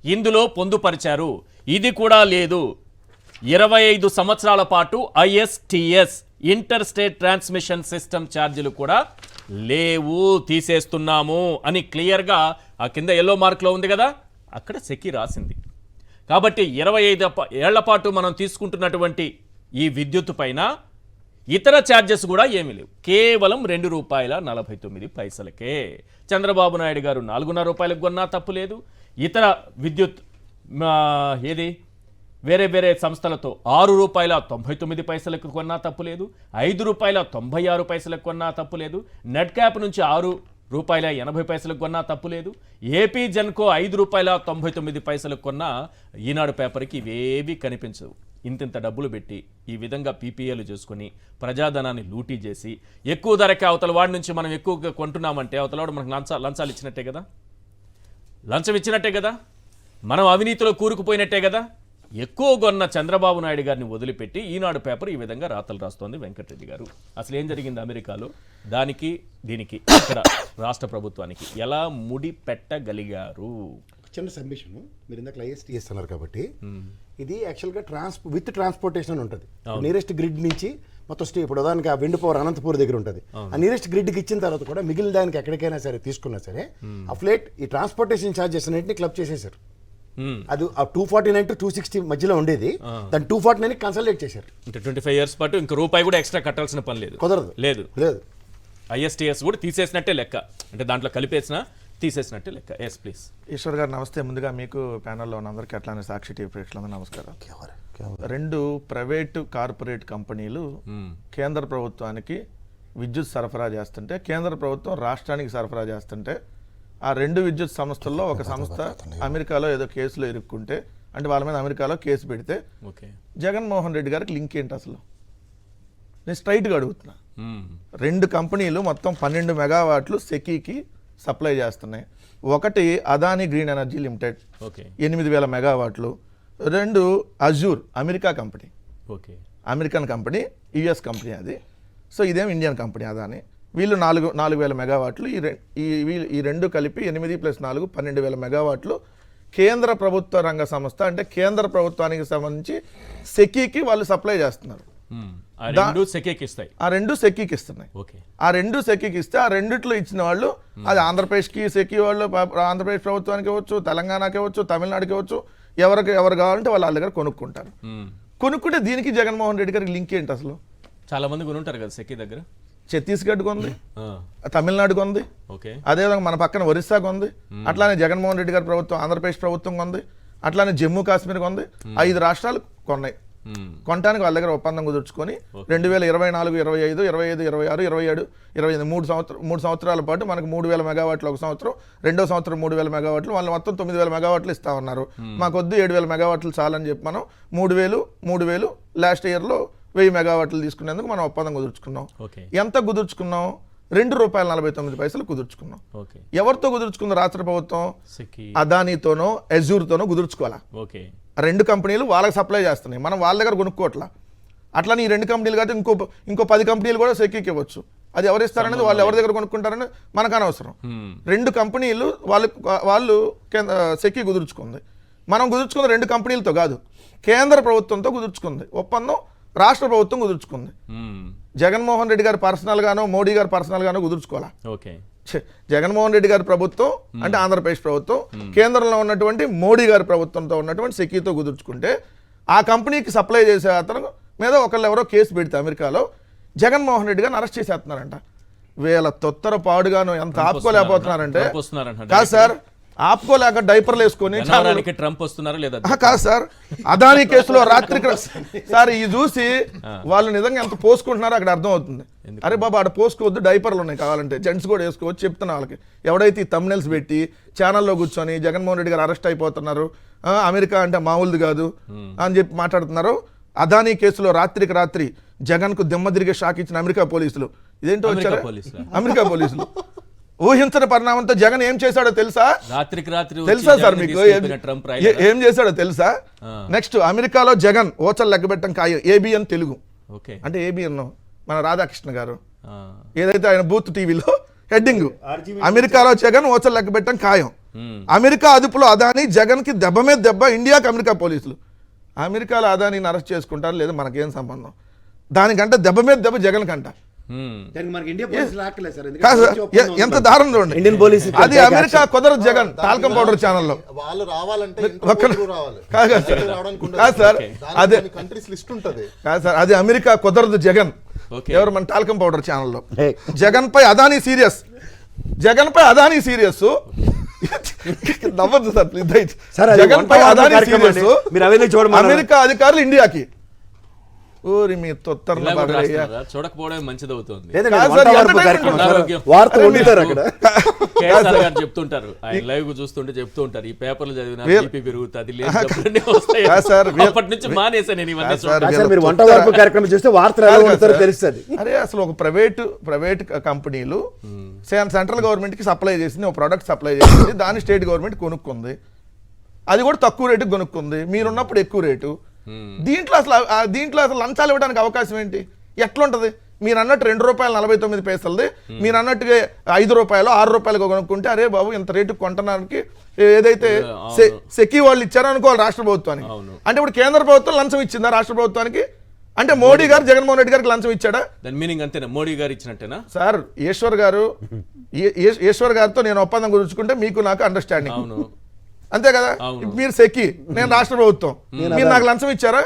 ఇందులో పొందుపరిచారు. ఇది కూడా లేదు. 25 సంవత్సరాల పాటు ISTS, inter state transmission system ఛార్జీలు కూడా లేవు, తీసేస్తున్నాము అని క్లియర్గా ఆ కింద ఎల్లో మార్క్లో ఉంది కదా, అక్కడ సెకి రాసింది. కాబట్టి 25 ఏళ్ల పాటు మనం తీసుకుంటున్నటువంటి ఈ విద్యుత్ పైన ఇతర ఛార్జెస్ కూడా ఏమీ లేవు, కేవలం ₹2.49. చంద్రబాబు నాయుడు గారు ₹4.5 కొన్నా తప్పు లేదు, ఇతర విద్యుత్ ఏది వేరే వేరే సంస్థలతో ₹6.99 కొన్నా తప్పు లేదు, ₹5.96 కొన్నా తప్పు లేదు, నెట్ క్యాప్ నుంచి ₹6.80 కొన్నా తప్పు లేదు, ఏపీ జెన్కో ₹5.99 కొన్నా ఈనాడు పేపర్కి ఇవేవి కనిపించవు. ఇంతింత డబ్బులు పెట్టి ఈ విధంగా PPAలు చేసుకుని ప్రజాధనాన్ని లూటీ చేసి ఎక్కువ ధరకే అవతల వాడి నుంచి మనం ఎక్కువగా కొంటున్నామంటే అవతలవాడు మనకు లంచాలు ఇచ్చినట్టే కదా, లంచం ఇచ్చినట్టే కదా, మనం అవినీతిలో కూరుకుపోయినట్టే కదా. ఎక్కువ కొన్న చంద్రబాబు నాయుడు గారిని వదిలిపెట్టి ఈనాడు పేపర్ ఈ విధంగా రాతలు రాస్తోంది. వెంకటరెడ్డి గారు, అసలు ఏం జరిగింది అమెరికాలో, దానికి దీనికి ఇక్కడ రాష్ట్ర ప్రభుత్వానికి ఎలా ముడి పెట్టగలిగారు? చిన్న సబ్మిషన్, మీరు ఇందాక ISTS అన్నారు కాబట్టి ఇది యాక్చువల్గా విత్ ట్రాన్స్పోర్టేషన్ ఉంటుంది. నియరెస్ట్ గ్రిడ్ నుంచి మొత్తం ఇప్పుడు ఉదాహరణకి ఆ విండ్ పవర్ అనంతపూర్ దగ్గర ఉంటుంది. ఆ నియరెస్ట్ గ్రిడ్కి ఇచ్చిన తర్వాత కూడా మిగిలిన దానికి ఎక్కడికైనా సరే తీసుకున్నా సరే ఆ ఫ్లేట్ ఈ ట్రాన్స్పోర్టేషన్ ఛార్జెస్ అన్నింటినీ క్లబ్ చేసేసారు. అది 249 to 260 మధ్యలో ఉండేది, దాన్ని 249 కన్సల్టేట్ చేశారు. అంటే 25 years పాటు ఇంక రూపాయి కూడా ఎక్స్ట్రా కట్టాల్సిన పని లేదు, కుదరదు, లేదు లేదు. ISTS కూడా తీసేసినట్టే లెక్క, అంటే దాంట్లో కలిపేసిన తీసేసినట్టే లెక్క. Yes please. ఈశ్వర్ గారు నమస్తే. ముందుగా మీకు ప్యానల్లో ఉన్న అందరికీ అట్లానే సాక్షి టీవీ ప్రేక్షకులందరూ నమస్కారం. 2 ప్రైవేటు కార్పొరేట్ కంపెనీలు కేంద్ర ప్రభుత్వానికి విద్యుత్ సరఫరా చేస్తుంటే, కేంద్ర ప్రభుత్వం రాష్ట్రానికి సరఫరా చేస్తుంటే, ఆ 2 విద్యుత్ సంస్థల్లో ఒక సంస్థ అమెరికాలో ఏదో కేసులో ఇరుక్కుంటే, అంటే వాళ్ళ మీద అమెరికాలో కేసు పెడితే జగన్మోహన్ రెడ్డి గారికి లింక్ ఏంటి అసలు? నేను స్ట్రైట్గా అడుగుతున్నా. 2 కంపెనీలు మొత్తం 12 మెగావాట్లు సెకీకి సప్లై చేస్తున్నాయి. ఒకటి అదానీ గ్రీన్ ఎనర్జీ లిమిటెడ్ 8,000 మెగావాట్లు, 2 Azure America company, American company, US company అది. సో ఇదేం ఇండియన్ కంపెనీ అదానీ. వీళ్ళు 4,000 మెగావాట్లు. ఈ 2 కలిపి 8 + 4 12,000 మెగావాట్లు కేంద్ర ప్రభుత్వ రంగ సంస్థ, అంటే కేంద్ర ప్రభుత్వానికి సంబంధించి సెకీకి వాళ్ళు సప్లై చేస్తున్నారు. ఆ 2 సెకీకి ఇస్తున్నాయి. ఆ 2 సెకీకి ఇస్తే ఆ రెండిట్లో ఇచ్చిన వాళ్ళు అది ఆంధ్రప్రదేశ్కి సెకీ వాళ్ళు, ఆంధ్రప్రదేశ్ ప్రభుత్వానికి ఇవ్వచ్చు, తెలంగాణకి ఇవ్వచ్చు, తమిళనాడుకి ఇవ్వచ్చు, ఎవరు కావాలంటే వాళ్ళ దగ్గర కొనుక్కుంటారు. కొనుక్కుంటే దీనికి జగన్మోహన్ రెడ్డి గారికి లింక్ ఏంటి అసలు? చాలా మంది కొనుంటారు కదా సెకీ దగ్గర. ఛత్తీస్గఢ్ కొంది, తమిళనాడు కొంది, అదేవిధంగా మన పక్కన ఒరిస్సా కొంది, అట్లానే జగన్మోహన్ రెడ్డి గారి ప్రభుత్వం ఆంధ్రప్రదేశ్ ప్రభుత్వం కొంది, అట్లానే జమ్మూ కాశ్మీర్ కొంది. 5 రాష్ట్రాలు కొన్నాయి. కొనడానికి వాళ్ళ దగ్గర ఒప్పందం కుదుర్చుకొని 2024, 25, 26, 27, 28 3 సంవత్సరాల పాటు మనకు 3,000 మెగావాట్లు ఒక సంవత్సరం, రెండో సంవత్సరం 3,000 మెగావాట్లు, వాళ్ళు మొత్తం 9,000 మెగావాట్లు ఇస్తా ఉన్నారు. మాకొద్దు 7,000 మెగావాట్లు చాలని చెప్పి మనం 3,000 లాస్ట్ ఇయర్లో 1000 మెగావాట్లు తీసుకునేందుకు మనం ఒప్పందం కుదుర్చుకున్నాం. ఎంత కుదుర్చుకున్నాం? ₹2.49 కుదుర్చుకున్నాం. ఎవరితో కుదుర్చుకుంది రాష్ట్ర ప్రభుత్వం? అదానీతోనో అజూర్తోనో కుదుర్చుకోవాలా. 2 కంపెనీలు వాళ్ళకి సప్లై చేస్తున్నాయి, మనం వాళ్ళ దగ్గర కొనుక్కోవట్లా. అట్లని ఈ 2 కంపెనీలు కాబట్టి ఇంకో 10 కంపెనీలు కూడా సెకీకి ఇవ్వచ్చు. అది ఎవరు ఇస్తారనేది వాళ్ళు ఎవరి దగ్గర కొనుక్కుంటారని మనకు అనవసరం. 2 కంపెనీలు వాళ్ళు సెకీ కుదుర్చుకుంది. మనం కుదుర్చుకుంది 2 కంపెనీలతో కాదు, కేంద్ర ప్రభుత్వంతో కుదుర్చుకుంది ఒప్పందం. రాష్ట్ర ప్రభుత్వం కుదుర్చుకుంది. జగన్మోహన్ రెడ్డి గారు పర్సనల్ గానో మోడీ గారు పర్సనల్ గానో కుదుర్చుకోవాలా. ఓకే. జగన్మోహన్ రెడ్డి గారి ప్రభుత్వం అంటే ఆంధ్రప్రదేశ్ ప్రభుత్వం కేంద్రంలో ఉన్నటువంటి మోడీ గారి ప్రభుత్వంతో ఉన్నటువంటి సెకీతో కుదుర్చుకుంటే ఆ కంపెనీకి సప్లై చేసే అతను మీద ఒకళ్ళు ఎవరో కేసు పెడితే అమెరికాలో జగన్మోహన్ రెడ్డి గారిని అరెస్ట్ చేసేస్తున్నారంట. వీళ్ళ తొత్తర పాడుగాను ఎంత ఆపుకోలేకపోతున్నారంటే, కాదు సార్ ఆపుకోలేక డైపర్లు వేసుకొని ట్రంప్ వస్తున్నారా లేదా కాదు సార్ అదానీ కేసులో రాత్రికి సార్ ఇది చూసి వాళ్ళు నిజంగా ఎంత పోసుకుంటున్నారో అక్కడ అర్థం అవుతుంది. అరే బాబా అక్కడ పోసుకోవద్దు, డైపర్లు ఉన్నాయి కావాలంటే జెంట్స్ కూడా వేసుకోవచ్చు చెప్తున్నా వాళ్ళకి. ఎవడైతే ఈ తమ్నెల్స్ పెట్టి ఛానల్లో కూర్చొని జగన్మోహన్ రెడ్డి గారు అరెస్ట్ అయిపోతున్నారు, అమెరికా అంటే మామూలుది కాదు అని చెప్పి మాట్లాడుతున్నారు. అదానీ కేసులో రాత్రికి రాత్రి జగన్ కు దిమ్మ తిరిగే షాక్ ఇచ్చిన అమెరికా పోలీసులు ఇదేంటో వచ్చారు. అమెరికా పోలీసులు ఊహించని పరిణామంతో జగన్ ఏం చేశాడో తెలుసా? తెలుసా సార్ మీకు ఏం చేశాడో తెలుసా? నెక్స్ట్ అమెరికాలో జగన్ ఓచలు లెక్కబెట్టం ఖాయం. ఏబిఎన్ తెలుగు అంటే ఏబిఎన్ మన రాధాకృష్ణ గారు ఏదైతే ఆయన బూత్ టీవీలో హెడ్డింగ్ అమెరికాలో జగన్ ఓచలు లెక్కబెట్టం ఖాయం. అమెరికా అదుపులో అదానీ జగన్ కి దెబ్బ మీద దెబ్బ. ఇండియాకి అమెరికా పోలీసులు అమెరికాలో అదానీని అరెస్ట్ చేసుకుంటారు లేదా మనకేం సంబంధం? దానికంటే దెబ్బ మీద దెబ్బ జగన్ కంట. ఎంత దారుణం చూడండి. ఇండియన్ పోలీస్ అది అమెరికా కుదరదు జగన్. టాల్కమ్ పౌడర్ ఛానల్లో వాళ్ళు రావాలంటే కాదు సార్ అదే కాదు సార్ అది అమెరికా కుదరదు జగన్. ఎవరు మన టాల్కమ్ పౌడర్ ఛానల్లో జగన్ పై అదానీ సీరియస్, జగన్ పై అదానీ సీరియస్. నవ్వద్దు సార్ ప్లీజ్. జగన్ పై అదానీ సీరియస్, అమెరికా అధికారులు ఇండియాకి ఊరి మీ తొత్తర్ల చూడకపోవడం మంచిది అవుతుంది. చెప్తుంటారు ఆయన లైవ్ చూస్తుంటే చెప్తూ ఉంటారు ఈ పేపర్లు చదివిన బీపీ పెరుగుతుంది నుంచి మానేసా నేను అరే అసలు ఒక ప్రైవేట్ కంపెనీలు సెంట్రల్ గవర్నమెంట్ కి సప్లై చేసింది, ఒక ప్రోడక్ట్ సప్లై చేసింది, దాన్ని స్టేట్ గవర్నమెంట్ కొనుక్కుంది, అది కూడా తక్కువ రేటుకి కొనుక్కుంది, మీరున్నప్పుడు ఎక్కువ రేటు. దీంట్లో అసలు లంచాలు ఇవ్వడానికి అవకాశం ఏంటి? ఎట్లుంటది? మీరు అన్నట్టు ₹2.49 మీరు అన్నట్టుగా ₹5 ₹6 కొనుక్కుంటే అరే బాబు ఇంత రేటు కొంటడానికి ఏదైతే సెకీ వాళ్ళు ఇచ్చారో అనుకోవాలి రాష్ట్ర ప్రభుత్వానికి. అంటే ఇప్పుడు కేంద్ర ప్రభుత్వం లంచం ఇచ్చిందా రాష్ట్ర ప్రభుత్వానికి? అంటే మోడీ గారు జగన్మోహన్ రెడ్డి గారికి లంచం ఇచ్చాడా? దాని మీనింగ్ అంతేనా? మోడీ గారు ఇచ్చినట్టేనా? సార్ ఈశ్వర్ గారితో నేను ఒప్పందం కుదుర్చుకుంటే మీకు నాకు అండర్స్టాండింగ్ అంతే కదా. మీరు సెక్కి నేను రాష్ట్ర ప్రభుత్వం, మీరు నాకు లంచం ఇచ్చారా?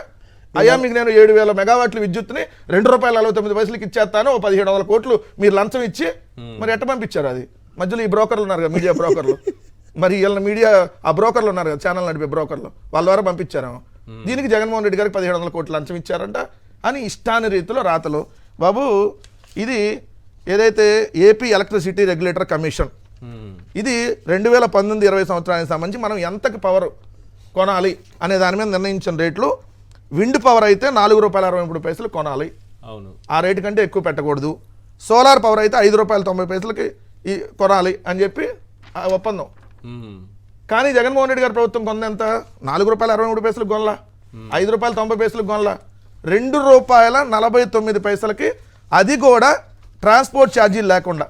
అయ్యా మీకు నేను 7,000 మెగావాట్ల విద్యుత్ని ₹2.49 ఇచ్చేస్తాను, 1,700 కోట్లు మీరు లంచం ఇచ్చి మరి ఎట్ట పంపించారు? అది మధ్యలో ఈ బ్రోకర్లు ఉన్నారు కదా, మీడియా బ్రోకర్లు, మరి వీళ్ళ మీడియా ఆ బ్రోకర్లు ఉన్నారు కదా, ఛానల్ నడిపే బ్రోకర్లు, వాళ్ళ ద్వారా పంపించారు. దీనికి జగన్మోహన్ రెడ్డి గారికి 1,700 కోట్లు లంచం ఇచ్చారంట అని ఇష్టాని రీతిలో రాతలు. బాబు ఇది ఏదైతే ఏపీ ఎలక్ట్రిసిటీ రెగ్యులేటర్ కమిషన్ ఇది 2019-20 సంవత్సరానికి సంబంధించి మనం ఎంతకి పవర్ కొనాలి అనే దాని మీద నిర్ణయించిన రేట్లు, విండ్ పవర్ అయితే ₹4.63 కొనాలి, ఆ రేటు కంటే ఎక్కువ పెట్టకూడదు. సోలార్ పవర్ అయితే ₹5.90 కొనాలి అని చెప్పి ఒప్పందం. కానీ జగన్మోహన్ రెడ్డి గారి ప్రభుత్వం కొంత ఎంత? ₹4.63 కొనలా, ₹5.90 కొనలా, ₹2.49, అది కూడా ట్రాన్స్పోర్ట్ ఛార్జీలు లేకుండా.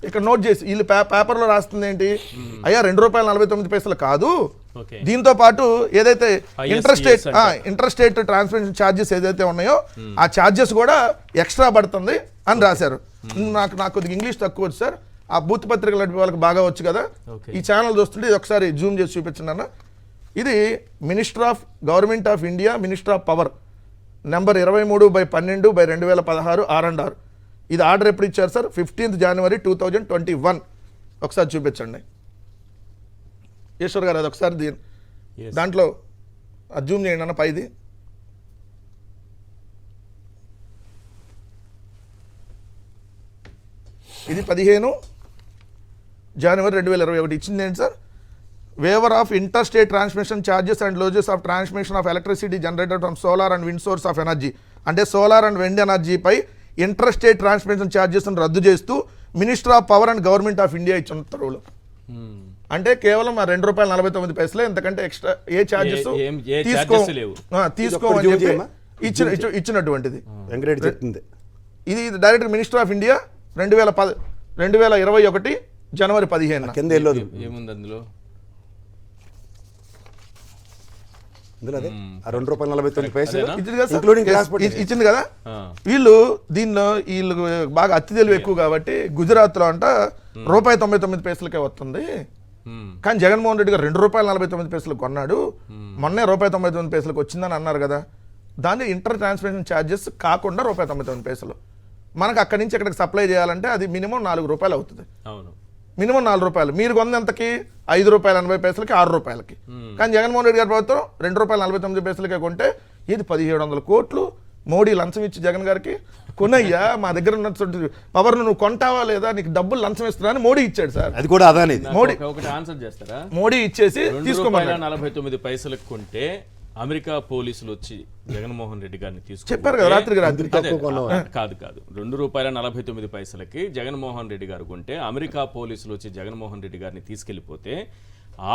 ఇక్కడ నోట్ చేసి వీళ్ళు పేపర్లో రాస్తుంది ఏంటి? అయ్యా ₹2.49 కాదు, దీంతో పాటు ఏదైతే ఇంటర్స్టేట్ ట్రాన్స్మిషన్ ఛార్జెస్ ఏదైతే ఉన్నాయో ఆ ఛార్జెస్ కూడా ఎక్స్ట్రా పడుతుంది అని రాశారు. నాకు కొద్దిగా ఇంగ్లీష్ తక్కువ వచ్చు సార్, ఆ బూత్ పత్రికలు నడిపే వాళ్ళకి బాగా వచ్చు కదా. ఈ ఛానల్ చూస్తుంటే ఇది ఒకసారి జూమ్ చేసి చూపించండి అన్న. ఇది minister of government of India minister of power number 23/12/2016 R&R. ఇది ఆర్డర్ ఎప్పుడు ఇచ్చారు సార్? 15th January 2021. ఒకసారి చూపించండి ఈశ్వర్ గారు, అది ఒకసారి దాంట్లో జూమ్ చేయండి అన్న పైది. ఇది 15 January 2021 ఇచ్చింది ఏంటి sir? Waiver of inter state transmission charges and losses of transmission of electricity generated from solar and wind source of energy. అంటే సోలార్ అండ్ విండ్ ఎనర్జీపై ఇంటర్ స్టేట్ ట్రాన్స్మిషన్ ఛార్జెస్ రద్దు చేస్తూ minister of power and government of India ఇచ్చిన ఉత్తర్వులు. అంటే కేవలం ₹2.49, ఎంతకంటే extra ఏ charges తీసుకోమని చెప్పి ఇచ్చినటువంటిది. ఇది direct minister of India 2021 January 15. ఏముంది అందులో? ఇందులో అదే ఆ ₹2.49 ఇచ్చింది కదా సార్? Including transport. ఇచ్చింది కదా. వీళ్ళు దీనిలో వీళ్ళు బాగా అతి తెలివి ఎక్కువ కాబట్టి గుజరాత్ లో అంట ₹1.99 వస్తుంది. కానీ జగన్మోహన్ రెడ్డి గారు ₹2.49 కొన్నాడు, మొన్నే ₹1.99 వచ్చిందని అన్నారు కదా. దాన్ని ఇంటర్ ట్రాన్స్మిషన్ ఛార్జెస్ కాకుండా ₹1.99. మనకు అక్కడి నుంచి ఇక్కడికి సప్లై చేయాలంటే అది మినిమం ₹4 అవుతుంది. అవును, మినిమం ₹4. మీరు కొంది ఎంతకి? ₹5.80, ₹6. కానీ జగన్మోహన్ రెడ్డి గారి ప్రభుత్వం ₹2.49 కొంటే ఇది 1700 కోట్లు మోడీ లంచం ఇచ్చి జగన్ గారికి కొనయ్యా, మా దగ్గర ఉన్న పవర్ నువ్వు కొంటావా లేదా, నీకు డబ్బులు లంచం ఇస్తున్నా అని మోడీ ఇచ్చాడు సార్. అది కూడా అదాని. మోడీ ఒకటి ఆన్సర్ చేస్తారా? మోడీ ఇచ్చేసి తీసుకోమని ₹2.49 కొంటే అమెరికా పోలీసులు వచ్చి జగన్మోహన్ రెడ్డి గారిని చెప్పారు కదా రాత్రికి రాత్రి. కాదు ₹2.49 జగన్మోహన్ రెడ్డి గారు కొంటే అమెరికా పోలీసులు వచ్చి జగన్మోహన్ రెడ్డి గారిని తీసుకెళ్లిపోతే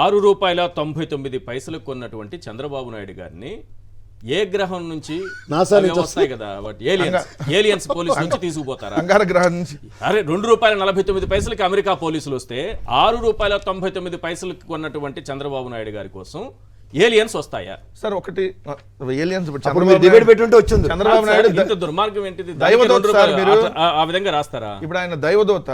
₹6.99 కొన్నటువంటి చంద్రబాబు నాయుడు గారిని ఏ గ్రహం నుంచి వస్తాయి కదా ఏలియన్స్ పోలీసు నుంచి తీసుకుపోతారా? అంగార గ్రహం నుంచి. అరే ₹2.49 అమెరికా పోలీసులు వస్తే ₹6.99 కొన్నటువంటి చంద్రబాబు నాయుడు గారి కోసం ఏలియన్స్ వస్తాయా సార్? ఒకటి ఏలియన్స్ డిబేట్ పెట్టుంటే వచ్చింది. చంద్రబాబు నాయుడు ఇంత దుర్మార్గం ఏంటిది? దైవదూత సార్ మీరు ఆ విధంగా రాస్తారా? ఇప్పుడు ఆయన దైవదూత,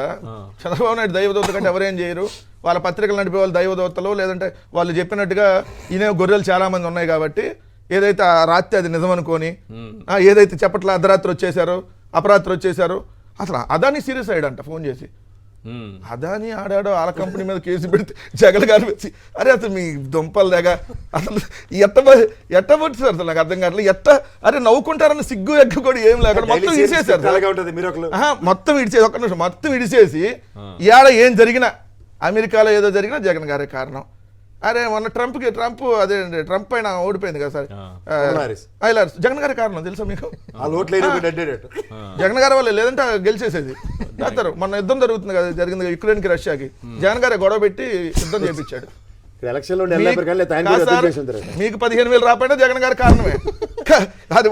చంద్రబాబు నాయుడు దైవదూత కంటే ఎవరేం చేయరు. వాళ్ళ పత్రికలు నడిపే వాళ్ళు దైవదూతలు, లేదంటే వాళ్ళు చెప్పినట్టుగా ఈయన గొర్రెలు చాలా మంది ఉన్నాయి కాబట్టి ఏదైతే ఆ రాత్రి అది నిజం అనుకోని, ఏదైతే చెప్పట్లా అర్ధరాత్రి వచ్చేసారో అపరాత్రి వచ్చేసారో, అసలు అదాని సీరియస్ అయ్యాడంట ఫోన్ చేసి. అదాని ఆడాడో వాళ్ళ కంపెనీ మీద కేసు పెడితే జగన్ గారు వచ్చి అరే అసలు మీ దుంపల దగ్గర అసలు ఎట్టబట్టి సార్ అసలు నాకు అర్థం కావట్లేదు. అరే నవ్వుకుంటారని సిగ్గు ఎగ్గు కూడా ఏం లేకుండా మొత్తం ఇడిచేసారు. మొత్తం ఇడిచేసి ఒక్క నిమిషం మొత్తం ఇడిచేసి ఇవాళ ఏం జరిగినా అమెరికాలో ఏదో జరిగినా జగన్ గారే కారణం. అరే మొన్న ట్రంప్ అదే ట్రంప్ పైన ఓడిపోయింది కదా సార్, జగన్ గారి కారణం తెలుసా మీకు? జగన్ గారి వల్ల, లేదంటే గెలిచేసేది. మొన్న యుద్ధం జరుగుతుంది కదా, జరిగింది యుక్రెయిన్ కి రష్యాకి, జగన్ గారే గొడవ పెట్టి యుద్ధం చేయించాడు. మీకు 15,000 రాపోయినా జగన్ గారి కారణమే. అది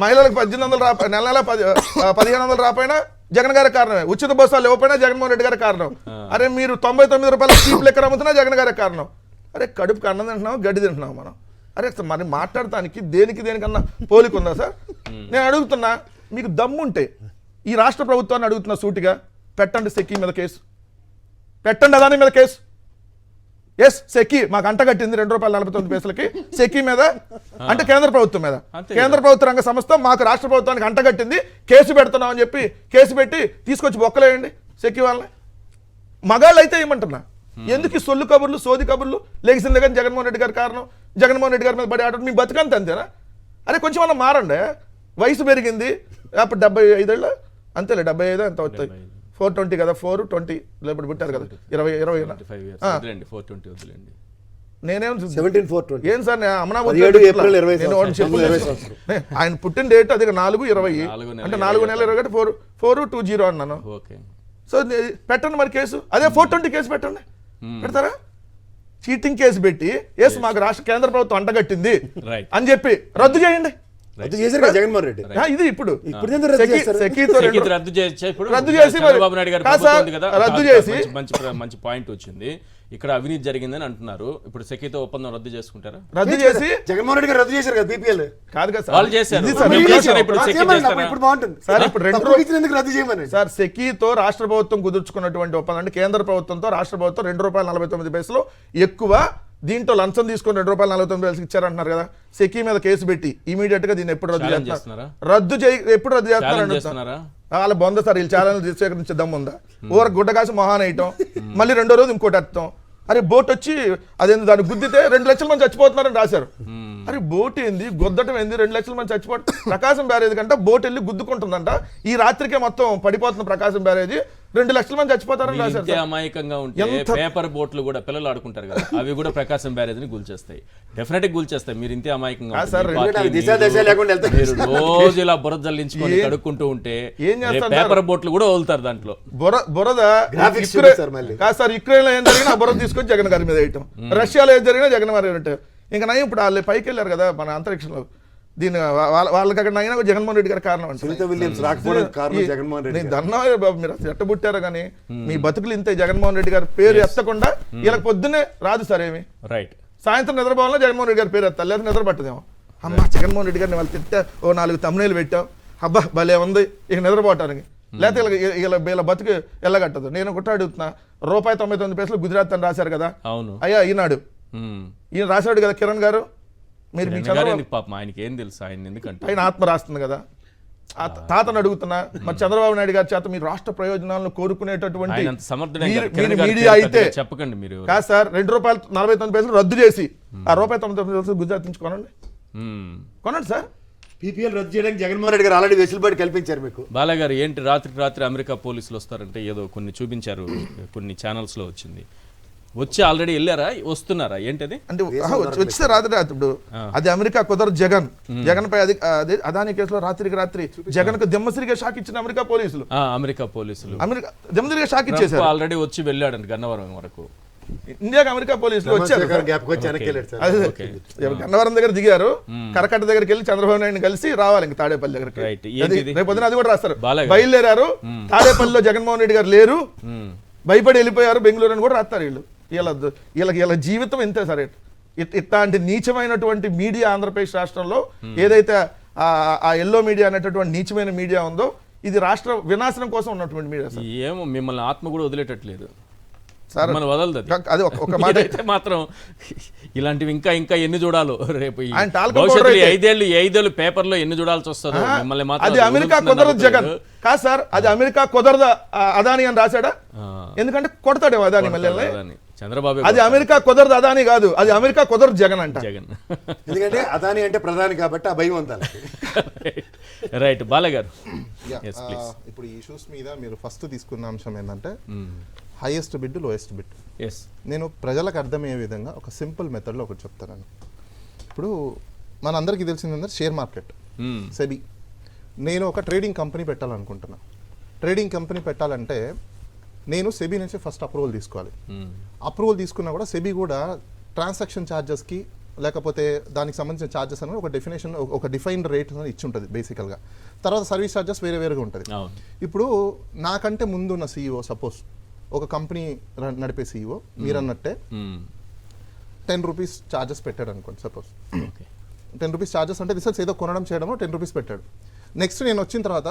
మహిళలకు 1800 నెల 1500 రాపోయినా జగన్ గారి కారణమే. ఉచిత బస్సులు ఇవ్వకపోయినా జగన్మోహన్ రెడ్డి గారి కారణం. అరే మీరు ₹99 చీప్ లెక్క అమ్ముతున్నా జగన్ గారి కారణం. అరే కడుపుకి అన్నం తింటున్నాం, గడ్డి తింటున్నాం మనం. అరే మరి మాట్లాడటానికి దేనికన్నా పోలిక ఉందా సార్? నేను అడుగుతున్నా, మీకు దమ్ముంటే ఈ రాష్ట్ర ప్రభుత్వాన్ని అడుగుతున్నా సూటిగా, పెట్టండి సెకీ మీద కేసు, పెట్టండి అదాని మీద కేసు. ఎస్ సెకీ మాకు అంట కట్టింది ₹2.49 సెకీ మీద, అంటే కేంద్ర ప్రభుత్వం మీద, కేంద్ర ప్రభుత్వ రంగ సంస్థ మాకు రాష్ట్ర ప్రభుత్వానికి అంట కట్టింది, కేసు పెడుతున్నాం అని చెప్పి కేసు పెట్టి తీసుకొచ్చి బొక్కలేయండి సెకీ వాళ్ళని. మగాళ్ళు అయితే ఏమంటున్నా, ఎందుకు ఈ సొల్లు కబుర్లు సోది కబుర్లు? లెగిసింది కానీ జగన్మోహన్ రెడ్డి గారి కారణం, జగన్మోహన్ రెడ్డి గారి మీద పడి ఆడటం మీ బతుకంత అంతేనా? అరే కొంచెం అన్న మారండి, వయసు పెరిగింది, అప్పుడు 75 ఏళ్ళు అంతేలే, 75 ఎంత అవుతాయి, 420 కదా, 420 ఇప్పుడు పుట్టారు కదా, 20 నేనేం 17/4/20 ఏం సార్ ఆయన పుట్టిన డేట్ అది 4/20 అంటే 4 నెలల 20 4/20 అన్నాను. సో పెట్టండి మరి కేసు, అదే 420 కేసు పెట్టండి. పెడతారా? చీటింగ్ కేసు పెట్టి ఎస్ మాకు రాష్ట్ర కేంద్ర ప్రభుత్వం అంటగట్టింది అని చెప్పి రద్దు చేయండి. జగన్మోహన్ రెడ్డి ఇది ఇప్పుడు రద్దు చేసి మంచి పాయింట్ వచ్చింది. ఇక్కడ అవినీతి జరిగిందని అంటున్నారు, ఇప్పుడు సెకీతో ఒప్పందం రద్దు చేసుకుంటారా? రద్దు చేసి జగన్మోహన్ రెడ్డి గారు రద్దు చేశారు కదా, బీపీఎల్ కాదు కదా వాళ్ళు చేశారు. సార్ సెకీతో రాష్ట్ర ప్రభుత్వం కుదుర్చుకున్నటువంటి ఒప్పందం అంటే కేంద్ర ప్రభుత్వంతో రాష్ట్ర ప్రభుత్వం ₹2.49 ఎక్కువ, దీంట్లో లంచం తీసుకొని ₹2.49 ఇచ్చారంటున్నారు కదా. సెకీ మీద కేసు పెట్టి ఇమీడియట్ గా దీన్ని ఎప్పుడు రద్దు చేస్తున్నారు? ఎప్పుడు రద్దు చేస్తున్నారు? వాళ్ళ బొంద సార్, వీళ్ళు ఛాలెంజ్ స్వీకరించే దమ్ముందా? ఊర గుడ్డ కాసి మొహాన్ వేయటం, మళ్ళీ రెండో రోజు ఇంకోటి ఎత్తాం. అరే బోట్ వచ్చి అదేంది దాన్ని గుద్దితే 2 లక్షల మంది చచ్చిపోతున్నారని రాశారు. అరే బోట్ ఏంది, గుద్దటం ఏంది, 2 లక్షల మంది చచ్చిపోవడం. ప్రకాశం బ్యారేజ్ కంటే బోట్ వెళ్ళి గుద్దుకుంటుందంట, ఈ రాత్రికే మొత్తం పడిపోతున్న ప్రకాశం బ్యారేజ్, 2 లక్షల మంది చచ్చిపోతారని రాశారు. అమాయకంగా ఉంటే పేపర్ బోట్లు కూడా పిల్లలు ఆడుకుంటారు కదా, అవి కూడా ప్రకాశం బ్యారేజ్ ని కూల్చేస్తాయి, డెఫినెట్ గా కూల్చేస్తాయి. మీరు ఇంతే అమాయకంగా రోజు ఇలా బురద జల్లించుకొని కడుక్కుంటూ ఉంటే పేపర్ బోట్లు కూడా వదులుతారు దాంట్లో బురద. సార్ యుక్రెయిన్ లో ఏం జరిగినా బురద తీసుకొని జగన్ గారి మీద వేయటం, రష్యాలో ఏం జరిగినా జగన్ గారి మీద. ఇంకా నయం ఇప్పుడు వాళ్ళు పైకి వెళ్ళారు కదా మన అంతరిక్షంలో, దీన్ని వాళ్ళకి అక్కడ అయినా జగన్మోహన్ రెడ్డి గారి కారణం అంటే బాబు మీరు అసలు ఎట్టబుట్టారో కానీ మీ బతుకులు ఇంతే. జగన్మోహన్ రెడ్డి గారి పేరు ఎత్తకుండా వీళ్ళకి పొద్దున్నే రాదు సార్ ఏమి. రైట్. సాయంత్రం నిద్రపోవాలని జగన్మోహన్ రెడ్డి గారి పేరు ఎత్తాలి, లేదా నిద్ర పట్టదేమో. అమ్మ జగన్మోహన్ రెడ్డి గారిని వాళ్ళు తిట్టా, ఓ 4 తమ్ముళ్ళు పెట్టాం, అబ్బా భలే ఉంది, ఇక నిద్రపోవటానికి. లేకపోతే వీళ్ళ బతుకు ఎల్లగట్టదు. నేను ఒకటి అడుగుతున్నా, ₹99 గుజరాత్ అని రాశారు కదా, అవును అయ్యా ఈనాడు ఈయన రాశాడు కదా కిరణ్ గారు, మీరు మీ చంద్రబాబు పాపం ఆయనకి ఏం తెలుసు, ఆయన ఎందుకంటే ఆయన ఆత్మ రాస్తుంది కదా. ఆ తాతను అడుగుతున్నా, మరి చంద్రబాబు నాయుడు గారి చేత మీ రాష్ట్ర ప్రయోజనాలను కోరుకునేటటువంటి ఆయన అంత సమర్థుడైన గారు, కిరణ్ మీరు గారి మీడియా పేరు అయితే పెద్దగా చెప్పకండి మీరు. కాదు సార్, ₹2.49 రద్దు చేసి ఆ ₹99 గుజరాత్ నుంచి కొనండి, కొనండి సార్. పీపీఎల్ రద్దు చేయడానికి జగన్మోహన్ రెడ్డి గారు ఆల్రెడీ వెసులుబాటు కల్పించారు మీకు. బాలయ్య గారు ఏంటి రాత్రి అమెరికా పోలీసులు వస్తారంటే ఏదో కొన్ని చూపించారు, కొన్ని ఛానల్స్ లో వచ్చింది. వచ్చి ఆల్రెడీ వెళ్ళారా, వస్తున్నారా, ఏంటది అంటే వచ్చితే రాత్రి ఇప్పుడు అది అమెరికా కుదరదు జగన్ పై అదాని కేసులో రాత్రి జగన్ కు దిమ్మసిరిగా షాక్ ఇచ్చిన అమెరికా పోలీసులు అమెరికా దిమ్మసిరిగా షాక్ ఇచ్చేసారు. ఆల్రెడీ వచ్చి వెళ్ళాడంట గన్నవరం వరకు. ఇండియాకి అమెరికా పోలీసులు వచ్చారు, వచ్చి గన్నవరం దగ్గర దిగారు, కరకట్ట దగ్గరికి వెళ్ళి చంద్రబాబు నాయుడు కలిసి రావాలి ఇంక తాడేపల్లి దగ్గరికి. రేపు పొద్దున అది కూడా రాస్తారు. బయలుదేరారు, తాడేపల్లిలో జగన్మోహన్ రెడ్డి గారు లేరు, భయపడి వెళ్ళిపోయారు బెంగళూరు అని కూడా రాస్తారు వీళ్ళు. వీళ్ళ జీవితం ఇంతే సరే. ఇట్లాంటి నీచమైనటువంటి మీడియా ఆంధ్రప్రదేశ్ రాష్ట్రంలో ఏదైతే ఆ ఎల్లో మీడియా అనేటటువంటి నీచమైన మీడియా ఉందో, ఇది రాష్ట్ర వినాశనం కోసం ఉన్నటువంటి మీడియా. ఏమో మిమ్మల్ని ఆత్మ కూడా వదిలేటట్లేదు సార్, వదలదు అది ఒక మాట అయితే మాత్రం. ఇలాంటివి ఇంకా ఎన్ని చూడాలో రేపు ఆయన ఐదేళ్ళు పేపర్ లో ఎన్ని చూడాల్సి వస్తుందో మిమ్మల్ని మాత్రం. అది అమెరికా కుదరదు జగన్ కాదు సార్, అది అమెరికా కుదరదా అదాని అని రాశాడా? ఎందుకంటే కొడతాడేమో అదాని మళ్ళీ చంద్రబాబు. అది అమెరికా కుదరదు అదాని కాదు, అది అమెరికా కుదరదు జగన్ అంట. జగన్ ఎందుకంటే అదాని అంటే ప్రధాని కాబట్టి ఆ భయం అంతా. రైట్ బాలయ్య గారు. ఇప్పుడు ఈ ఇష్యూస్ మీద మీరు ఫస్ట్ తీసుకున్న అంశం ఏంటంటే హైయెస్ట్ బిడ్ లోయెస్ట్ బిడ్. నేను ప్రజలకు అర్థమయ్యే విధంగా ఒక సింపుల్ మెథడ్లో ఒకటి చెప్తాను. ఇప్పుడు మనందరికీ తెలిసిందంటే షేర్ మార్కెట్, సెబీ. నేను ఒక ట్రేడింగ్ కంపెనీ పెట్టాలనుకుంటున్నా. ట్రేడింగ్ కంపెనీ పెట్టాలంటే నేను సెబీ నుంచి ఫస్ట్ అప్రూవల్ తీసుకోవాలి. అప్రూవల్ తీసుకున్నా కూడా సెబీ కూడా ట్రాన్సాక్షన్ ఛార్జెస్కి లేకపోతే దానికి సంబంధించిన ఛార్జెస్ అనేది ఒక డెఫినేషన్, ఒక డిఫైన్డ్ రేట్ అనేది ఇచ్చి ఉంటుంది బేసికల్గా. తర్వాత సర్వీస్ ఛార్జెస్ వేరేగా ఉంటుంది. ఇప్పుడు నాకంటే ముందు ఉన్న సీఈఓ, సపోజ్ ఒక కంపెనీ నడిపే సీఈఓ మీరు అన్నట్టే ₹10 ఛార్జెస్ పెట్టాడు అనుకోండి. సపోజ్ ₹10 ఛార్జెస్ అంటే రిసర్చ్ ఏదో కొనడం చేయడమో ₹10 పెట్టాడు. నెక్స్ట్ నేను వచ్చిన తర్వాత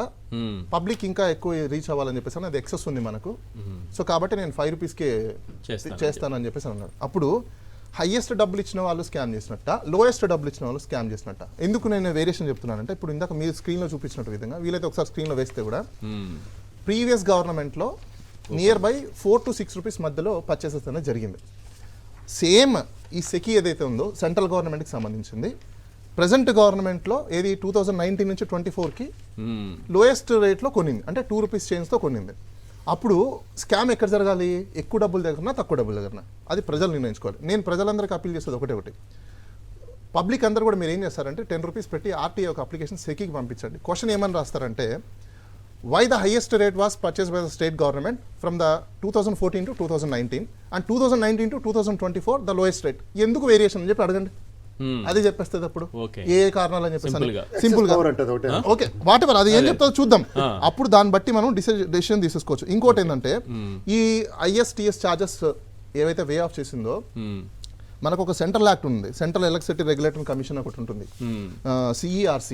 పబ్లిక్ ఇంకా ఎక్కువ రీచ్ అవ్వాలని చెప్పేసి అది ఎక్సెస్ ఉంది మనకు, సో కాబట్టి నేను ₹5కే చేస్తానని చెప్పేసి అన్నాడు. అప్పుడు హైయెస్ట్ డబ్బులు ఇచ్చిన వాళ్ళు స్కామ్ చేసినట్ట, లోయెస్ట్ డబ్బులు ఇచ్చిన వాళ్ళు స్కామ్ చేసినట్ట. ఎందుకు నేను వేరియేషన్ చెప్తున్నానంటే, ఇప్పుడు ఇందాక మీరు స్క్రీన్లో చూపించినట్టు విధంగా వీలైతే ఒకసారి స్క్రీన్లో వేస్తే కూడా ప్రీవియస్ గవర్నమెంట్లో నియర్ బై ₹4 to ₹6 మధ్యలో పర్చేసెస్ అనేది జరిగింది. సేమ్ ఈ సెకీ ఏదైతే ఉందో సెంట్రల్ గవర్నమెంట్కి సంబంధించింది, ప్రజెంట్ గవర్నమెంట్లో ఏది 2019 నుంచి 24కి లోయెస్ట్ రేట్లో కొనింది, అంటే ₹2 చేంజ్తో కొనింది. అప్పుడు స్కామ్ ఎక్కడ జరగాలి? ఎక్కువ డబ్బులు దగ్గరనా తక్కువ డబ్బుల దగ్గరనా? అది ప్రజలు నిర్ణయించుకోవాలి. నేను ప్రజలందరికీ అప్పీల్ చేసేది ఒకటి, పబ్లిక్ అందరూ కూడా మీరు ఏం చేస్తారంటే ₹10 పెట్టి ఆర్టీఐ ఒక అప్లికేషన్ సెకీకి పంపించండి. క్వశ్చన్ ఏమని రాస్తారంటే, why the highest rate was purchased by the state government from the 2014 to 2019 and 2019 to 2024 the lowest rate. ఎందుకు వేరియేషన్ అని చెప్పి అడగండి, అది చెప్పేస్తుంది. అప్పుడు ఏ కారణాలు అని చెప్పేసి సింపుల్ గా ఓకే వాట్ ఎవర్ అది ఏం చెప్తారో చూద్దాం. అప్పుడు దాన్ని బట్టి మనం డెసిషన్ తీసుకోవచ్చు. ఇంకోటి ఏంటంటే, ఈ ISTS ఛార్జెస్ ఏవైతే వే ఆఫ్ చేసిందో, మనకు ఒక సెంట్రల్ యాక్ట్ ఉంది, సెంట్రల్ ఎలక్ట్రిసిటీ రెగ్యులేటరీ కమిషన్ ఒకటి ఉంటుంది, CERC.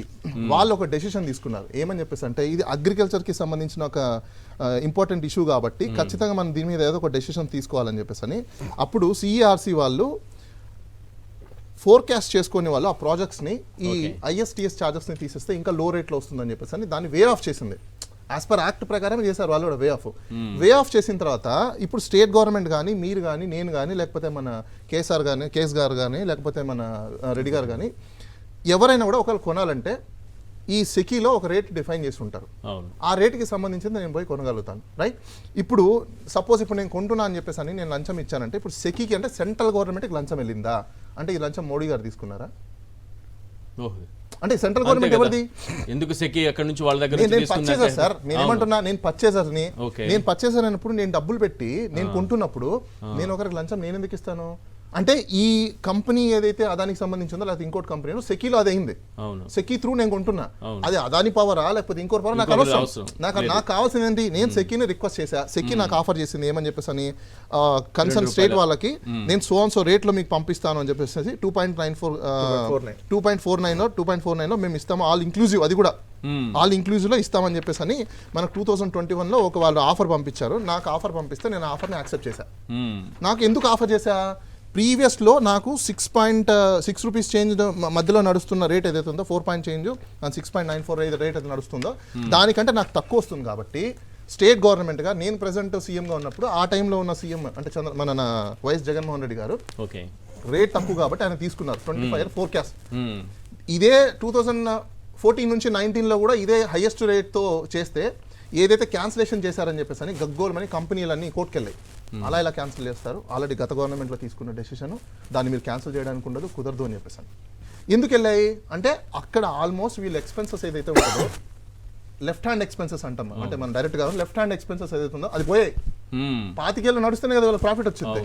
వాళ్ళు ఒక డెసిషన్ తీసుకున్నారు. ఏమని చెప్పేసి అంటే, ఇది అగ్రికల్చర్కి సంబంధించిన ఒక ఇంపార్టెంట్ ఇష్యూ కాబట్టి ఖచ్చితంగా మనం దీని మీద ఏదో ఒక డెసిషన్ తీసుకోవాలని చెప్పేసి అని. అప్పుడు CERC వాళ్ళు ఫోర్కాస్ట్ చేసుకునే వాళ్ళు ఆ ప్రాజెక్ట్స్ని ఈ ISTS ఛార్జెస్ని తీసేస్తే ఇంకా లో రేట్లో వస్తుందని చెప్పేసి అని దాన్ని వే ఆఫ్ చేసింది. యాజ్ పర్ యాక్ట్ ప్రకారం చేశారు వాళ్ళు కూడా వే ఆఫ్ చేసిన తర్వాత ఇప్పుడు స్టేట్ గవర్నమెంట్ కానీ, మీరు కానీ, నేను కానీ, లేకపోతే మన కేస్ గారు కానీ, లేకపోతే మన రెడ్డి గారు కానీ, ఎవరైనా కూడా ఒకవేళ కొనాలంటే ఈ సెకీలో ఒక రేట్ డిఫైన్ చేసి ఉంటారు. ఆ రేటుకి సంబంధించింది నేను పోయి కొనగలుగుతాను, రైట్? ఇప్పుడు సపోజ్ ఇప్పుడు నేను కొంటున్నా అని చెప్పేసి అని నేను లంచం ఇచ్చానంటే, ఇప్పుడు సెకీకి అంటే సెంట్రల్ గవర్నమెంట్కి లంచం వెళ్ళిందా అంటే, ఈ లంచం మోడీ గారు తీసుకున్నారా? అంటే సెంట్రల్ గవర్నమెంట్ ఎవరిది? ఎందుకు సెకీ ఎక్కడి నుంచి వాళ్ళ దగ్గర? నేను పర్చేసర్ సార్, నేను ఏమంటున్నా, నేను పర్చేసర్ని. నేను పర్చేసర్ అయినప్పుడు నేను డబ్బులు పెట్టి నేను కొంటున్నప్పుడు నేను ఒకరికి లంచం నేను ఎందుకు ఇస్తాను? అంటే ఈ కంపెనీ ఏదైతే అదానికి సంబంధించిందో లేకపోతే ఇంకోటి కంపెనీ సెకీలో అది అయింది, అవును సెకీ త్రూ నేను కొంటున్నా, అవును. అది అదాని పవరా లేకపోతే ఇంకోటి పవర్ నాకు ఇంకొకరి అనవసరం. నాకు కావాల్సింది ఏంటి, నేను సెకీని రిక్వెస్ట్ చేశా, సెకీ నాకు ఆఫర్ చేసింది ఏమని చెప్పేసి అని కన్సర్న్ స్టేట్ వాళ్ళకి నేను సో రేట్లో మీకు పంపిస్తాను అని చెప్పేసి 2.49 మేము ఇస్తాము, ఆల్ ఇంక్లూజివ్, అది కూడా ఆల్ ఇంక్లూజివ్ లో ఇస్తామని చెప్పేసి అని మనకు 2021 లో ఒక వాళ్ళు ఆఫర్ పంపించారు. నాకు ఆఫర్ పంపిస్తే నేను ఆఫర్ని యాక్సెప్ట్ చేశా. నాకు ఎందుకు ఆఫర్ చేశా, ప్రీవియస్లో నాకు 6 రూపీస్ చేంజ్ మధ్యలో నడుస్తున్న రేట్ ఏదైతే ఉందో 4 పాయింట్ చేంజ్ 6.94 రేట్ అయితే నడుస్తుందో దానికంటే నాకు తక్కువ వస్తుంది కాబట్టి స్టేట్ గవర్నమెంట్గా నేను ప్రెసెంట్ సీఎంగా ఉన్నప్పుడు ఆ టైంలో ఉన్న సీఎం అంటే మన వైఎస్ జగన్మోహన్ రెడ్డి గారు రేట్ తక్కువ కాబట్టి ఆయన తీసుకున్నారు 25 ఫోర్కాస్ట్. ఇదే 2014 నుంచి 19లో కూడా ఇదే హైయెస్ట్ రేట్తో చేస్తే ఏదైతే క్యాన్సిలేషన్ చేశారని చెప్పేసి అని గగ్గోలమని కంపెనీలన్నీ కోర్టుకెళ్ళాయి. అలా ఇలా క్యాన్సిల్ చేస్తారు, ఆల్రెడీ గత గవర్నమెంట్లో తీసుకున్న డెసిషన్, దాన్ని మీరు క్యాన్సిల్ చేయడానికి ఉండదు, కుదరదు అని చెప్పేసి. ఎందుకు వెళ్ళాయి అంటే అక్కడ ఆల్మోస్ట్ వీళ్ళ ఎక్స్పెన్సెస్ ఏదైతే ఉంటుందో లెఫ్ట్ హ్యాండ్ ఎక్స్పెన్సెస్ అంటాం, అంటే మనం డైరెక్ట్ గా లెఫ్ట్ హ్యాండ్ ఎక్స్పెన్సెస్ ఏదైతే ఉందో అది పోయాయి. 25 ఏళ్ళు నడుస్తేనే కదా వాళ్ళ ప్రాఫిట్ వచ్చింది,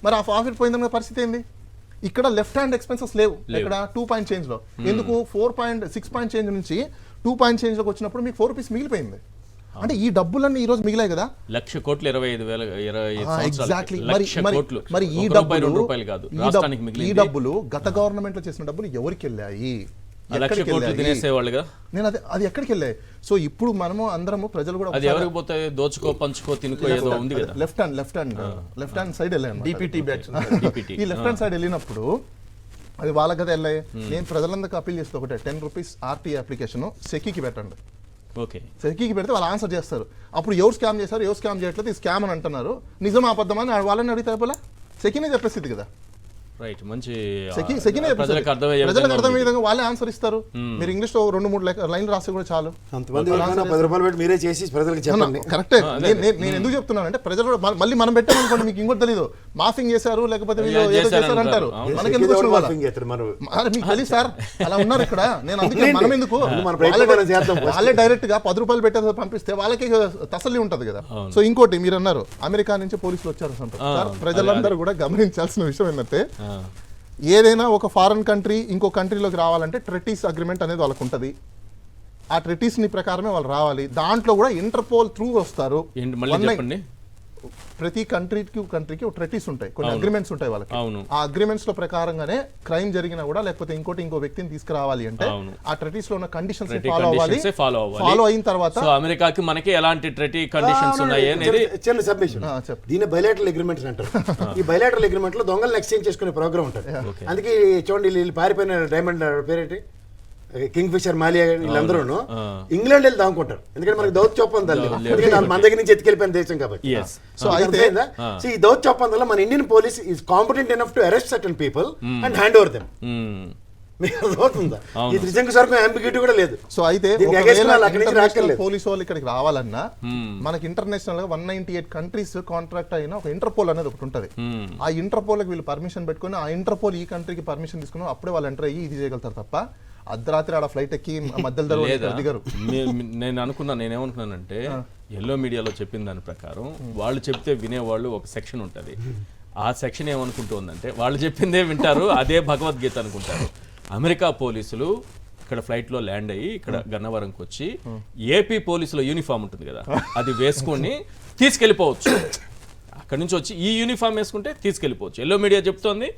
మరి ఆ ప్రాఫిట్ పోయిందన్న పరిస్థితి ఏంది. ఇక్కడ లెఫ్ట్ హ్యాండ్ ఎక్స్పెన్సెస్ లేవు, ఇక్కడ 2 పాయింట్ చేంజ్ లో. ఎందుకు 6 పాయింట్ చేంజ్ నుంచి 2 పాయింట్ చేంజ్ లోకి వచ్చినప్పుడు మీకు 4 రూపీస్ మిగిలిపోయింది. అంటే ఈ డబ్బులన్నీ ఈ రోజు మిగిలాయి కదా, 1,00,000 కోట్లు 25,000 ఎగ్జాక్ట్లీ. మరి ఈ డబ్బులు గత గవర్నమెంట్ లో చేసిన డబ్బులు ఎవరికి వెళ్ళాయి, నేను అది ఎక్కడికి వెళ్ళాయి. సో ఇప్పుడు మనము అందరము ప్రజలు కూడా దోచుకో పంచుకో తినుకో ఏదో ఉంది కదా, లెఫ్ట్ హ్యాండ్ సైడ్ వెళ్ళాను, ఈ లెఫ్ట్ హ్యాండ్ సైడ్ వెళ్ళినప్పుడు అది వాళ్ళ కదా వెళ్ళాయి. నేను ప్రజలందరికీ అప్పీల్ చేస్తే ఒకటే 10 రూపీస్ ఆర్టీ అప్లికేషన్ సెకీకి పెట్టండి. సెకీకి పెడితే వాళ్ళు ఆన్సర్ చేస్తారు. అప్పుడు ఎవరు స్కామ్ చేశారు ఎవరు స్కామ్ చేయట్లేదు, ఈ స్కామ్ అని అంటున్నారు, నిజం అబద్ధమని వాళ్ళని అడిగితే అయిపోలే, సెకీనే చెప్పేసింది కదా. ప్రజలకు అర్థమయ్యే విధంగా వాళ్ళే ఆన్సర్ ఇస్తారు. మీరు ఇంగ్లీష్ లో 2-3 లైన్లు రాస్తే కూడా చాలు. కరెక్టే. నేను ఎందుకు చెప్తున్నాను అంటే ప్రజలు మళ్ళీ మనం పెట్టామనుకోండి మీకు ఇంకోటి తెలీదు, మాఫింగ్ చేశారు లేకపోతే ఏదో చేశారు అంటారు, మనకి ఎందుకు మీకు తెలియదు సార్ అలా ఉన్నారు ఇక్కడ. నేను అందుకే మనం ఎందుకు వాళ్ళే డైరెక్ట్ గా 10 రూపాయలు పెట్టే పంపిస్తే వాళ్ళకి తసల్లి ఉంటది కదా. సో ఇంకోటి మీరు అన్నారు అమెరికా నుంచి పోలీసులు వచ్చారు సార్, ప్రజలందరూ కూడా గమనించాల్సిన విషయం ఏంటంటే ఏదైనా ఒక ఫారెన్ కంట్రీ ఇంకో కంట్రీలోకి రావాలంటే ట్రెటీస్ అగ్రిమెంట్ అనేది వాళ్ళకు ఉంటుంది. ఆ ట్రెటీస్ ని ప్రకారమే వాళ్ళు రావాలి. దాంట్లో కూడా ఇంటర్పోల్ త్రూ వస్తారు. ప్రతి కంట్రీకి ఒక ట్రెటీస్ ఉంటాయి, కొన్ని అగ్రిమెంట్స్ ఉంటాయి వాళ్ళకి. ఆ అగ్రిమెంట్స్ లో ప్రకారంగానే క్రైమ్ జరిగినా కూడా లేకపోతే ఇంకో వ్యక్తిని తీసుకురావాలి అంటే ఆ ట్రెటీస్ లో ఉన్న కండిషన్స్ ఫాలో అవ్వాలి. ఫాలో అయిన తర్వాత అమెరికాకి మనకి ఎలాంటి ట్రెటీ కండిషన్స్ ఉన్నాయి అనేది చిన్న సబ్మిషన్, దీని బైలాటరల్ అగ్రిమెంట్స్ అంటారు. ఈ బైలాటరల్ అగ్రిమెంట్ లో దొంగలను ఎక్స్చేంజ్ చేసుకునే ప్రోగ్రామ్ ఉంటుంది. అందుకే చూడండి వీళ్ళు పారిపోయిన డైమండ్ పేరేంటి కింగ్ ఫిషర్ మాలియా వీళ్ళందరూ ఇంగ్లాండ్ వెళ్ళి దాముకుంటారు, ఎందుకంటే మనకి దౌత్య ఒప్పందాలు మన దగ్గర నుంచి ఎత్తుకెళ్ళిపోయిన దేశం కాబట్టి. సో అయితే ఈ దౌత్య ఒప్పందంలో మన Indian police is competent enough to arrest certain people and hand over them. మీకు అర్థమవుతుందా? ఈ త్రిశంకు సరుకు అంబిగ్యూటీ కూడా లేదు. సో అయితే పోలీసు వాళ్ళు ఇక్కడికి రావాలన్నా మనకి ఇంటర్నేషనల్ గా 198 కంట్రీస్ కాంట్రాక్ట్ అయిన ఒక ఇంటర్పోల్ అనేది ఒకటి ఉంటది. ఆ ఇంటర్పోల్ వీళ్ళు పర్మిషన్ పెట్టుకుని ఆ ఇంటర్పోల్ ఈ కంట్రీకి పర్మిషన్ తీసుకుని అప్పుడే వాళ్ళు ఎంటర్ అయ్యి ఇది చేయగలుగుతారు తప్ప అర్ధరాత్రి ఆడ ఫ్లైట్ ఎక్కి మధ్యలో దిగరు. నేనేమనుకున్నానంటే ఎల్లో మీడియాలో చెప్పిన దాని ప్రకారం వాళ్ళు చెప్తే వినేవాళ్ళు ఒక సెక్షన్ ఉంటుంది, ఆ సెక్షన్ ఏమనుకుంటుందంటే వాళ్ళు చెప్పిందే వింటారు, అదే భగవద్గీత అనుకుంటారు. అమెరికా పోలీసులు ఇక్కడ ఫ్లైట్ లో ల్యాండ్ అయ్యి ఇక్కడ గన్నవరంకి వచ్చి ఏపీ పోలీసుల యూనిఫామ్ ఉంటుంది కదా అది వేసుకొని తీసుకెళ్లిపోవచ్చు. అక్కడ నుంచి వచ్చి ఈ యూనిఫామ్ వేసుకుంటే తీసుకెళ్లిపోవచ్చు. ఎల్లో మీడియా చెప్తోంది.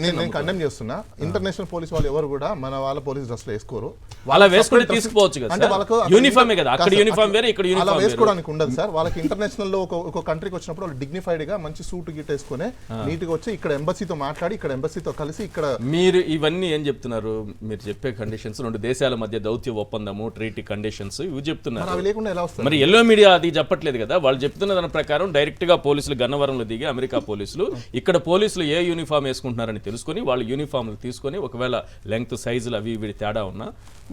నేను కండెమ్ చేస్తున్నా, ఇంటర్నేషనల్ పోలీస్ వాళ్ళు ఎవరు కూడా మన వాళ్ళ పోలీస్ డ్రెస్ లో వేసుకోరు. వాళ్ళ వేసుకుంటే తీసుకుపోవచ్చు కదా, అంటే వాళ్ళకు యూనిఫామే కదా, అక్కడ యూనిఫామ్ వేరే ఇక్కడ యూనిఫామ్ వేసుకోవడానికి ఉండదు సార్. వాళ్ళకి ఇంటర్నేషనల్ లో ఒక కంట్రీకి వచ్చినప్పుడు వాళ్ళు డిగ్నిఫైడ్ గా మంచి సూట్ గిట్ వేసుకుని నీట్ గా వచ్చి ఇక్కడ ఎంబసీతో మాట్లాడి ఇక్కడ ఎంబసీతో కలిసి ఇక్కడ. మీరు ఇవన్నీ ఏం చెప్తున్నారు? మీరు చెప్పే కండిషన్స్ 2 దేశాల మధ్య దౌత్య ఒప్పందము ట్రీటీ కండిషన్స్ ఇవి చెప్తున్నారు. అవి లేకుండా ఎలా వస్తుంది? మరి ఎల్లో మీడియా అది చెప్పట్లేదు కదా. వాళ్ళు చెప్తున్న దాని ప్రకారం డైరెక్ట్ గా పోలీసులు గన్నవరంలో దిగి అమెరికా పోలీసులు ఇక్కడ పోలీసులు ఏ యూనిఫామ్ వేసుకుంటున్నారని తెలుసుకొని వాళ్ళు యూనిఫామ్లు తీసుకొని ఒకవేళ లెంగ్త్ సైజులు అవి ఇవి తేడా ఉన్నా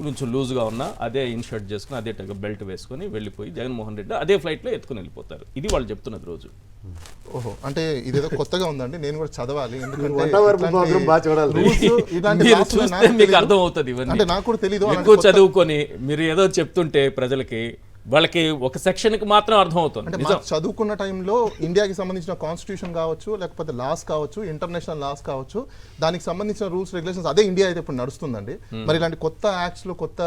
కొంచెం లూజ్గా ఉన్నా అదే ఇన్షర్ట్ చేసుకుని అదే బెల్ట్ వేసుకొని వెళ్ళిపోయి జగన్మోహన్ రెడ్డి అదే ఫ్లైట్లో ఎత్తుకుని వెళ్ళిపోతారు. ఇది వాళ్ళు చెప్తున్నది రోజు. ఓహో, అంటే ఇదేదో కొత్తగా ఉందండి, నేను కూడా చదవాలి. మీకు అర్థం అవుతుంది ఇవన్నీ. నాకు కూడా తెలియదు. ఎక్కువ చదువుకొని మీరు ఏదో చెప్తుంటే ప్రజలకి వాళ్ళకి ఒక సెక్షన్కి మాత్రం అర్థం అవుతుంది అంటే నిజం. మాకు చదువుకున్న టైంలో ఇండియాకి సంబంధించిన కాన్స్టిట్యూషన్ కావచ్చు, లేకపోతే లాస్ కావచ్చు, ఇంటర్నేషనల్ లాస్ కావచ్చు, దానికి సంబంధించిన రూల్స్ రెగ్యులేషన్స్ అదే ఇండియా అయితే ఇప్పుడు నడుస్తుందండి. మరి ఇలాంటి కొత్త యాక్ట్స్ లో కొత్త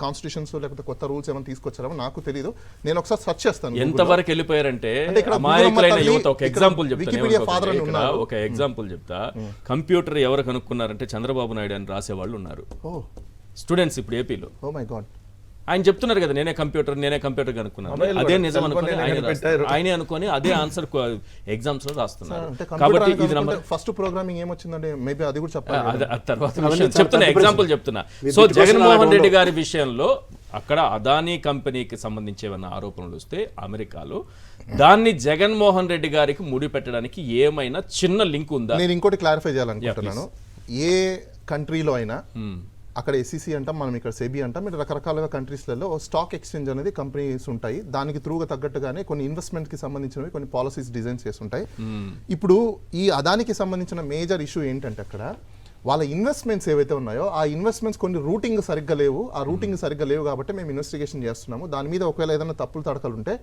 కాన్స్టిట్యూషన్స్ లేకపోతే కొత్త రూల్స్ ఏమైనా తీసుకొచ్చారో నాకు తెలియదు. నేను ఒకసారి సెర్చ్ చేస్తాను. ఎంతవరకు వెళ్ళిపోయారంటే అంటే ఇక్కడ అమాయకులైన గురుమ్మ యువత. ఒక తల్లి, ఎగ్జాంపుల్ ఇక్కడ చెప్తాను, వికీపీడియా ఏమనుకోకండి. ఫాదర్ అని ఇక్కడ ఉన్నారు. ఒక ఎగ్జాంపుల్ చెప్తా. కంప్యూటర్ ఎవరు కనుక్కున్నారంటే చంద్రబాబు నాయుడు అని రాసేవాళ్ళు ఉన్నారు, ఓ స్టూడెంట్స్ ఇప్పుడు ఏపీలో. Oh my god. ఆయన చెప్తున్నారు కదా నేనే కంప్యూటర్ కనుక్కున్నాను. మొబైల్ అదే కూడా నిజం సెల్ ఫోన్ అనుకుని నేనే ఆయన కనిపెట్టారు. ఆయనే అనుకొని అదే ఆన్సర్ ఎగ్జామ్స్ లో రాస్తున్నారు. అంటే కాబట్టి ఇది నంబర్ ఫస్ట్ ప్రోగ్రామింగ్ ఏమొచ్చిందంటే మేబీ అది కూడా చెప్పాలి. తర్వాత అవన్నీ విషయం చాలా చెప్తున్నా, పెద్ద ఎగ్జాంపుల్ ప్రశ్న. చెప్తున్నా. మీ సో బిట్ క్వశ్చన్ జగన్మోహన్ అలాగే రెడ్డి ఉండవు. గారి విషయంలో అక్కడ అదానీ కంపెనీకి సంబంధించి ఏమైనా ఆరోపణలు వస్తే అమెరికాలో దాన్ని జగన్మోహన్ రెడ్డి గారికి ముడి పెట్టడానికి ఏమైనా చిన్న లింక్ ఉందా? నేను ఇంకోటి క్లారిఫై చేయాలనుకుంటున్నాను. ఏ కంట్రీలో అయినా అక్కడ ఎస్సీసీ అంటాం, మనం ఇక్కడ సెబీ అంటాం, మీరు రకరకాలుగా కంట్రీస్లలో స్టాక్ ఎక్స్చేంజ్ అనేది కంపెనీస్ ఉంటాయి. దానికి త్రూగా తగ్గట్టుగానే కొన్ని ఇన్వెస్ట్మెంట్ కి సంబంధించినవి కొన్ని పాలసీస్ డిజైన్ చేసి ఉంటాయి. ఇప్పుడు ఈ అదానికి సంబంధించిన మేజర్ ఇష్యూ ఏంటంటే అక్కడ వాళ్ళ ఇన్వెస్ట్మెంట్స్ ఏవైతే ఉన్నాయో ఆ ఇన్వెస్ట్మెంట్స్ కొన్ని రూటింగ్ సరిగ్గా లేవు. ఆ రూటింగ్ సరిగ్గా లేవు కాబట్టి మేము ఇన్వెస్టిగేషన్ చేస్తున్నాము. దాని మీద ఒకవేళ ఏదైనా తప్పులు తడకలు ఉంటే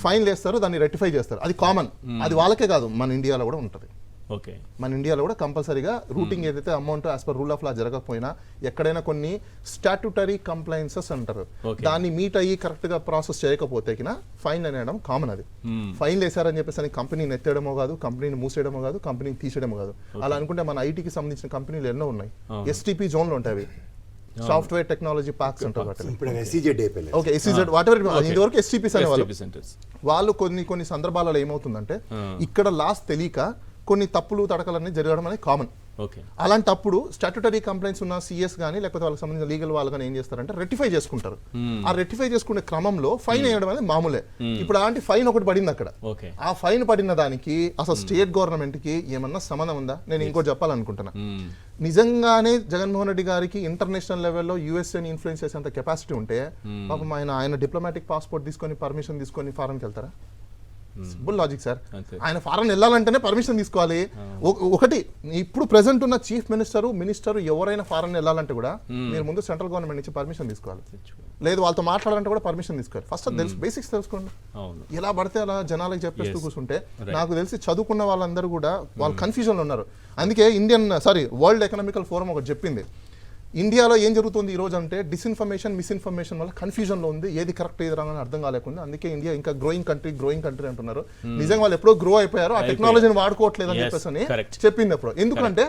ఫైన్ వేస్తారు, దాన్ని రెక్టిఫై చేస్తారు. అది కామన్, అది వాళ్ళకే కాదు, మన ఇండియాలో కూడా ఉంటుంది. ఓకే, మన ఇండియాలో కూడా కంపల్సరీగా రూటింగ్ ఏదైతే amount as per rule of law జరగకపోయినా ఎక్కడైనా కొన్ని స్టాట్యుటరీ కంప్లైన్సెస్ అంటారు, దాన్ని మీట్ అయ్యి కరెక్ట్ గా ప్రాసెస్ చేయకపోతే ఫైన్ అనేయడం కామన్. అది ఫైన్ వేసారని చెప్పేసి కంపెనీని ఎత్తేయడమో కాదు, కంపెనీని మూసేయడమో కాదు, కంపెనీని తీసేయడమో కాదు. అలా అనుకుంటే మన ఐటీకి సంబంధించిన కంపెనీలు ఎన్నో ఉన్నాయి. ఎస్టీపీ జోన్ లో ఉంటాయి, సాఫ్ట్వేర్ టెక్నాలజీ పార్క్స్ అంటారు వాటిని. ఇప్పుడు SEZ అయిపోయింది. ఓకే, ఎస్సీజెడ్ వాట్ ఎవర్ ఇదివరకు ఎస్టీపీస్ అనేవాళ్ళు. STP centers. వాళ్ళు కొన్ని సందర్భాలలో ఏమవుతుందంటే ఇక్కడ లాస్ తెలియక కొన్ని తప్పులు తడకలన్నీ జరగడం అనేది కామన్. ఓకే, అలాంటప్పుడు స్టాట్యుటరీ కంప్లైంట్స్ ఉన్న సిఎస్ కానీ లేకపోతే వాళ్ళకి సంబంధించిన లీగల్ వాళ్ళు కానీ ఏం చేస్తారంటే రెక్టిఫై చేసుకుంటారు. ఆ రెక్టిఫై చేసుకునే క్రమంలో ఫైన్ వేయడం అనేది మామూలే. ఇప్పుడు అలాంటి ఫైన్ ఒకటి పడింది అక్కడ. ఓకే, ఆ ఫైన్ పడిన దానికి అసలు స్టేట్ గవర్నమెంట్ కి ఏమన్నా సంబంధం ఉందా? నేను ఇంకోటి చెప్పాలనుకుంటున్నా. నిజంగానే జగన్మోహన్ రెడ్డి గారికి ఇంటర్నేషనల్ లెవెల్లో యూఎస్ఏని ఇన్ఫ్లుయెన్స్ చేసేంత కెపాసిటీ ఉంటే పాపం ఆయన డిప్లొమాటిక్ పాస్పోర్ట్ తీసుకొని పర్మిషన్ తీసుకొని ఫారెన్కి వెళ్తారా? Simple logic sir. ఆయన ఫారెన్ వెళ్ళాలంటేనే పర్మిషన్ తీసుకోవాలి. ఒకటి ఇప్పుడు ప్రెసెంట్ ఉన్న చీఫ్ మినిస్టర్ ఎవరైనా ఫారెన్ వెళ్ళాలంటే కూడా మీరు ముందు సెంట్రల్ గవర్నమెంట్ నుంచి పర్మిషన్ తీసుకోవాలి. లేదు వాళ్ళతో మాట్లాడాలంటే కూడా పర్మిషన్ తీసుకోవాలి. ఫస్ట్ బేసిక్స్ తెలుసుకోండి. ఎలా పడితే అలా జనాలకు చెప్పేస్తూ కూర్చుంటే నాకు తెలిసి చదువుకున్న వాళ్ళందరూ కూడా వాళ్ళు కన్ఫ్యూజన్ ఉన్నారు. అందుకే వరల్డ్ ఎకనామికల్ ఫోరం ఒకటి చెప్పింది, ఇండియాలో ఏం జరుగుతుంది ఈ రోజు అంటే మిస్ఇన్ఫర్మేషన్ వల్ల కన్ఫ్యూజన్ లో ఉంది, ఏది కరెక్ట్ ఏది రాంగ్ అని అర్థం కాలేకుండా. అందుకే ఇండియా ఇంకా గ్రోయింగ్ కంట్రీ అంటున్నారు. నిజంగా వాళ్ళు ఎప్పుడో గ్రో అయిపోయారు, ఆ టెక్నాలజీని వాడుకోవట్లేదు అని చెప్పేసి అని చెప్పింది అప్పుడు. ఎందుకంటే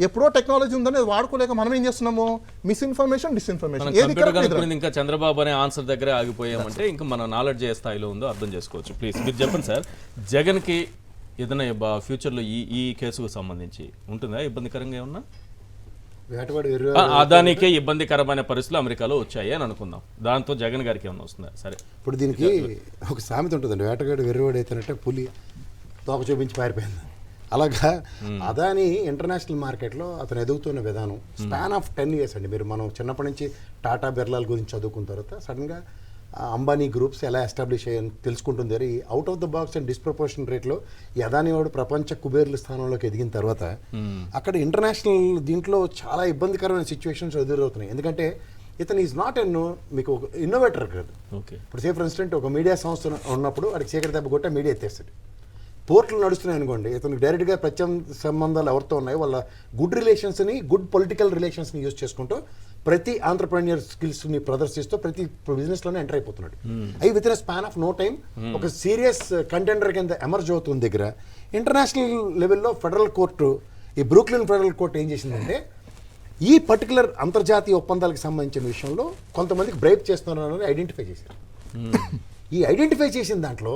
ఎప్పుడో టెక్నాలజీ ఉందని వాడుకోలేక మనం ఏం చేస్తున్నాము, మిస్ఇన్ఫర్మేషన్ డిస్ఇన్ఫర్మేషన్ ఏది కరెక్ట్. ఇంకా చంద్రబాబు అనే ఆన్సర్ దగ్గర ఆగిపోయామంటే ఇంకా మన నాలెడ్జ్ ఏ స్థాయిలో ఉందో అర్థం చేసుకోవచ్చు. ప్లీజ్ మీరు చెప్పండి సార్, జగన్ కి ఏదైనా ఫ్యూచర్లో ఈ కేసుకు సంబంధించి ఉంటుందా ఇబ్బందికరంగా ఏమన్నా? అదానికే ఇబ్బందికరమైన పరిస్థితులు అమెరికాలో వచ్చాయి అని అనుకుందాం, దాంతో జగన్ గారికి ఏమన్నా వస్తుందా? సరే, ఇప్పుడు దీనికి ఒక సామెత ఉంటుందండి, వేటగాడు వెర్రివాడు అయితేనంటే పులి తోక చూపించి పారిపోయింది. అలాగా అదాని ఇంటర్నేషనల్ మార్కెట్లో అతను ఎదుగుతున్న విధానం స్పాన్ ఆఫ్ 10 years అండి. మనం చిన్నప్పటి నుంచి టాటా బిర్లాల గురించి చదువుకున్న తర్వాత సడన్గా అంబానీ గ్రూప్స్ ఎలా ఎస్టాబ్లిష్ అయ్యాయని తెలుసుకుంటుంది. Out of the box and disproportion రేట్లో ఈ అదాని వాడు ప్రపంచ కుబేర్ల స్థానంలోకి ఎదిగిన తర్వాత అక్కడ ఇంటర్నేషనల్ దీంట్లో చాలా ఇబ్బందికరమైన సిచ్యువేషన్స్ ఎదురవుతున్నాయి. ఎందుకంటే ఇతను ఈజ్ నాట్ మీకు ఒక ఇన్నోవేటర్ కాదు. ఇప్పుడు ఫర్ ఇన్స్టెంట్ ఒక మీడియా సంస్థ ఉన్నప్పుడు వాడికి చీకటి దెబ్బ కొట్టే మీడియా ఎత్తేస్తాడు. పోర్ట్లు నడుస్తున్నాయి అనుకోండి, ఇతను డైరెక్ట్గా ప్రత్యక్ష సంబంధాలు ఎవరితో ఉన్నాయో వాళ్ళ గుడ్ రిలేషన్స్ని, గుడ్ పొలిటికల్ రిలేషన్స్ని యూజ్ చేసుకుంటూ ప్రతి ఆంటర్ప్రెన్యూర్ స్కిల్స్ని ప్రదర్శిస్తూ ప్రతి బిజినెస్లోనే ఎంటర్ అయిపోతున్నాడు. అవి within span of no time ఒక సీరియస్ కంటెండర్ కింద ఎమర్జ్ అవుతుంది. దగ్గర ఇంటర్నేషనల్ లెవెల్లో ఫెడరల్ కోర్టు, ఈ బ్రూక్లిన్ ఫెడరల్ కోర్టు ఏం చేసిందంటే ఈ పర్టికులర్ అంతర్జాతీయ ఒప్పందాలకు సంబంధించిన విషయంలో కొంతమందికి బ్రైబ్ చేస్తున్నారని ఐడెంటిఫై చేశారు. ఈ ఐడెంటిఫై చేసిన దాంట్లో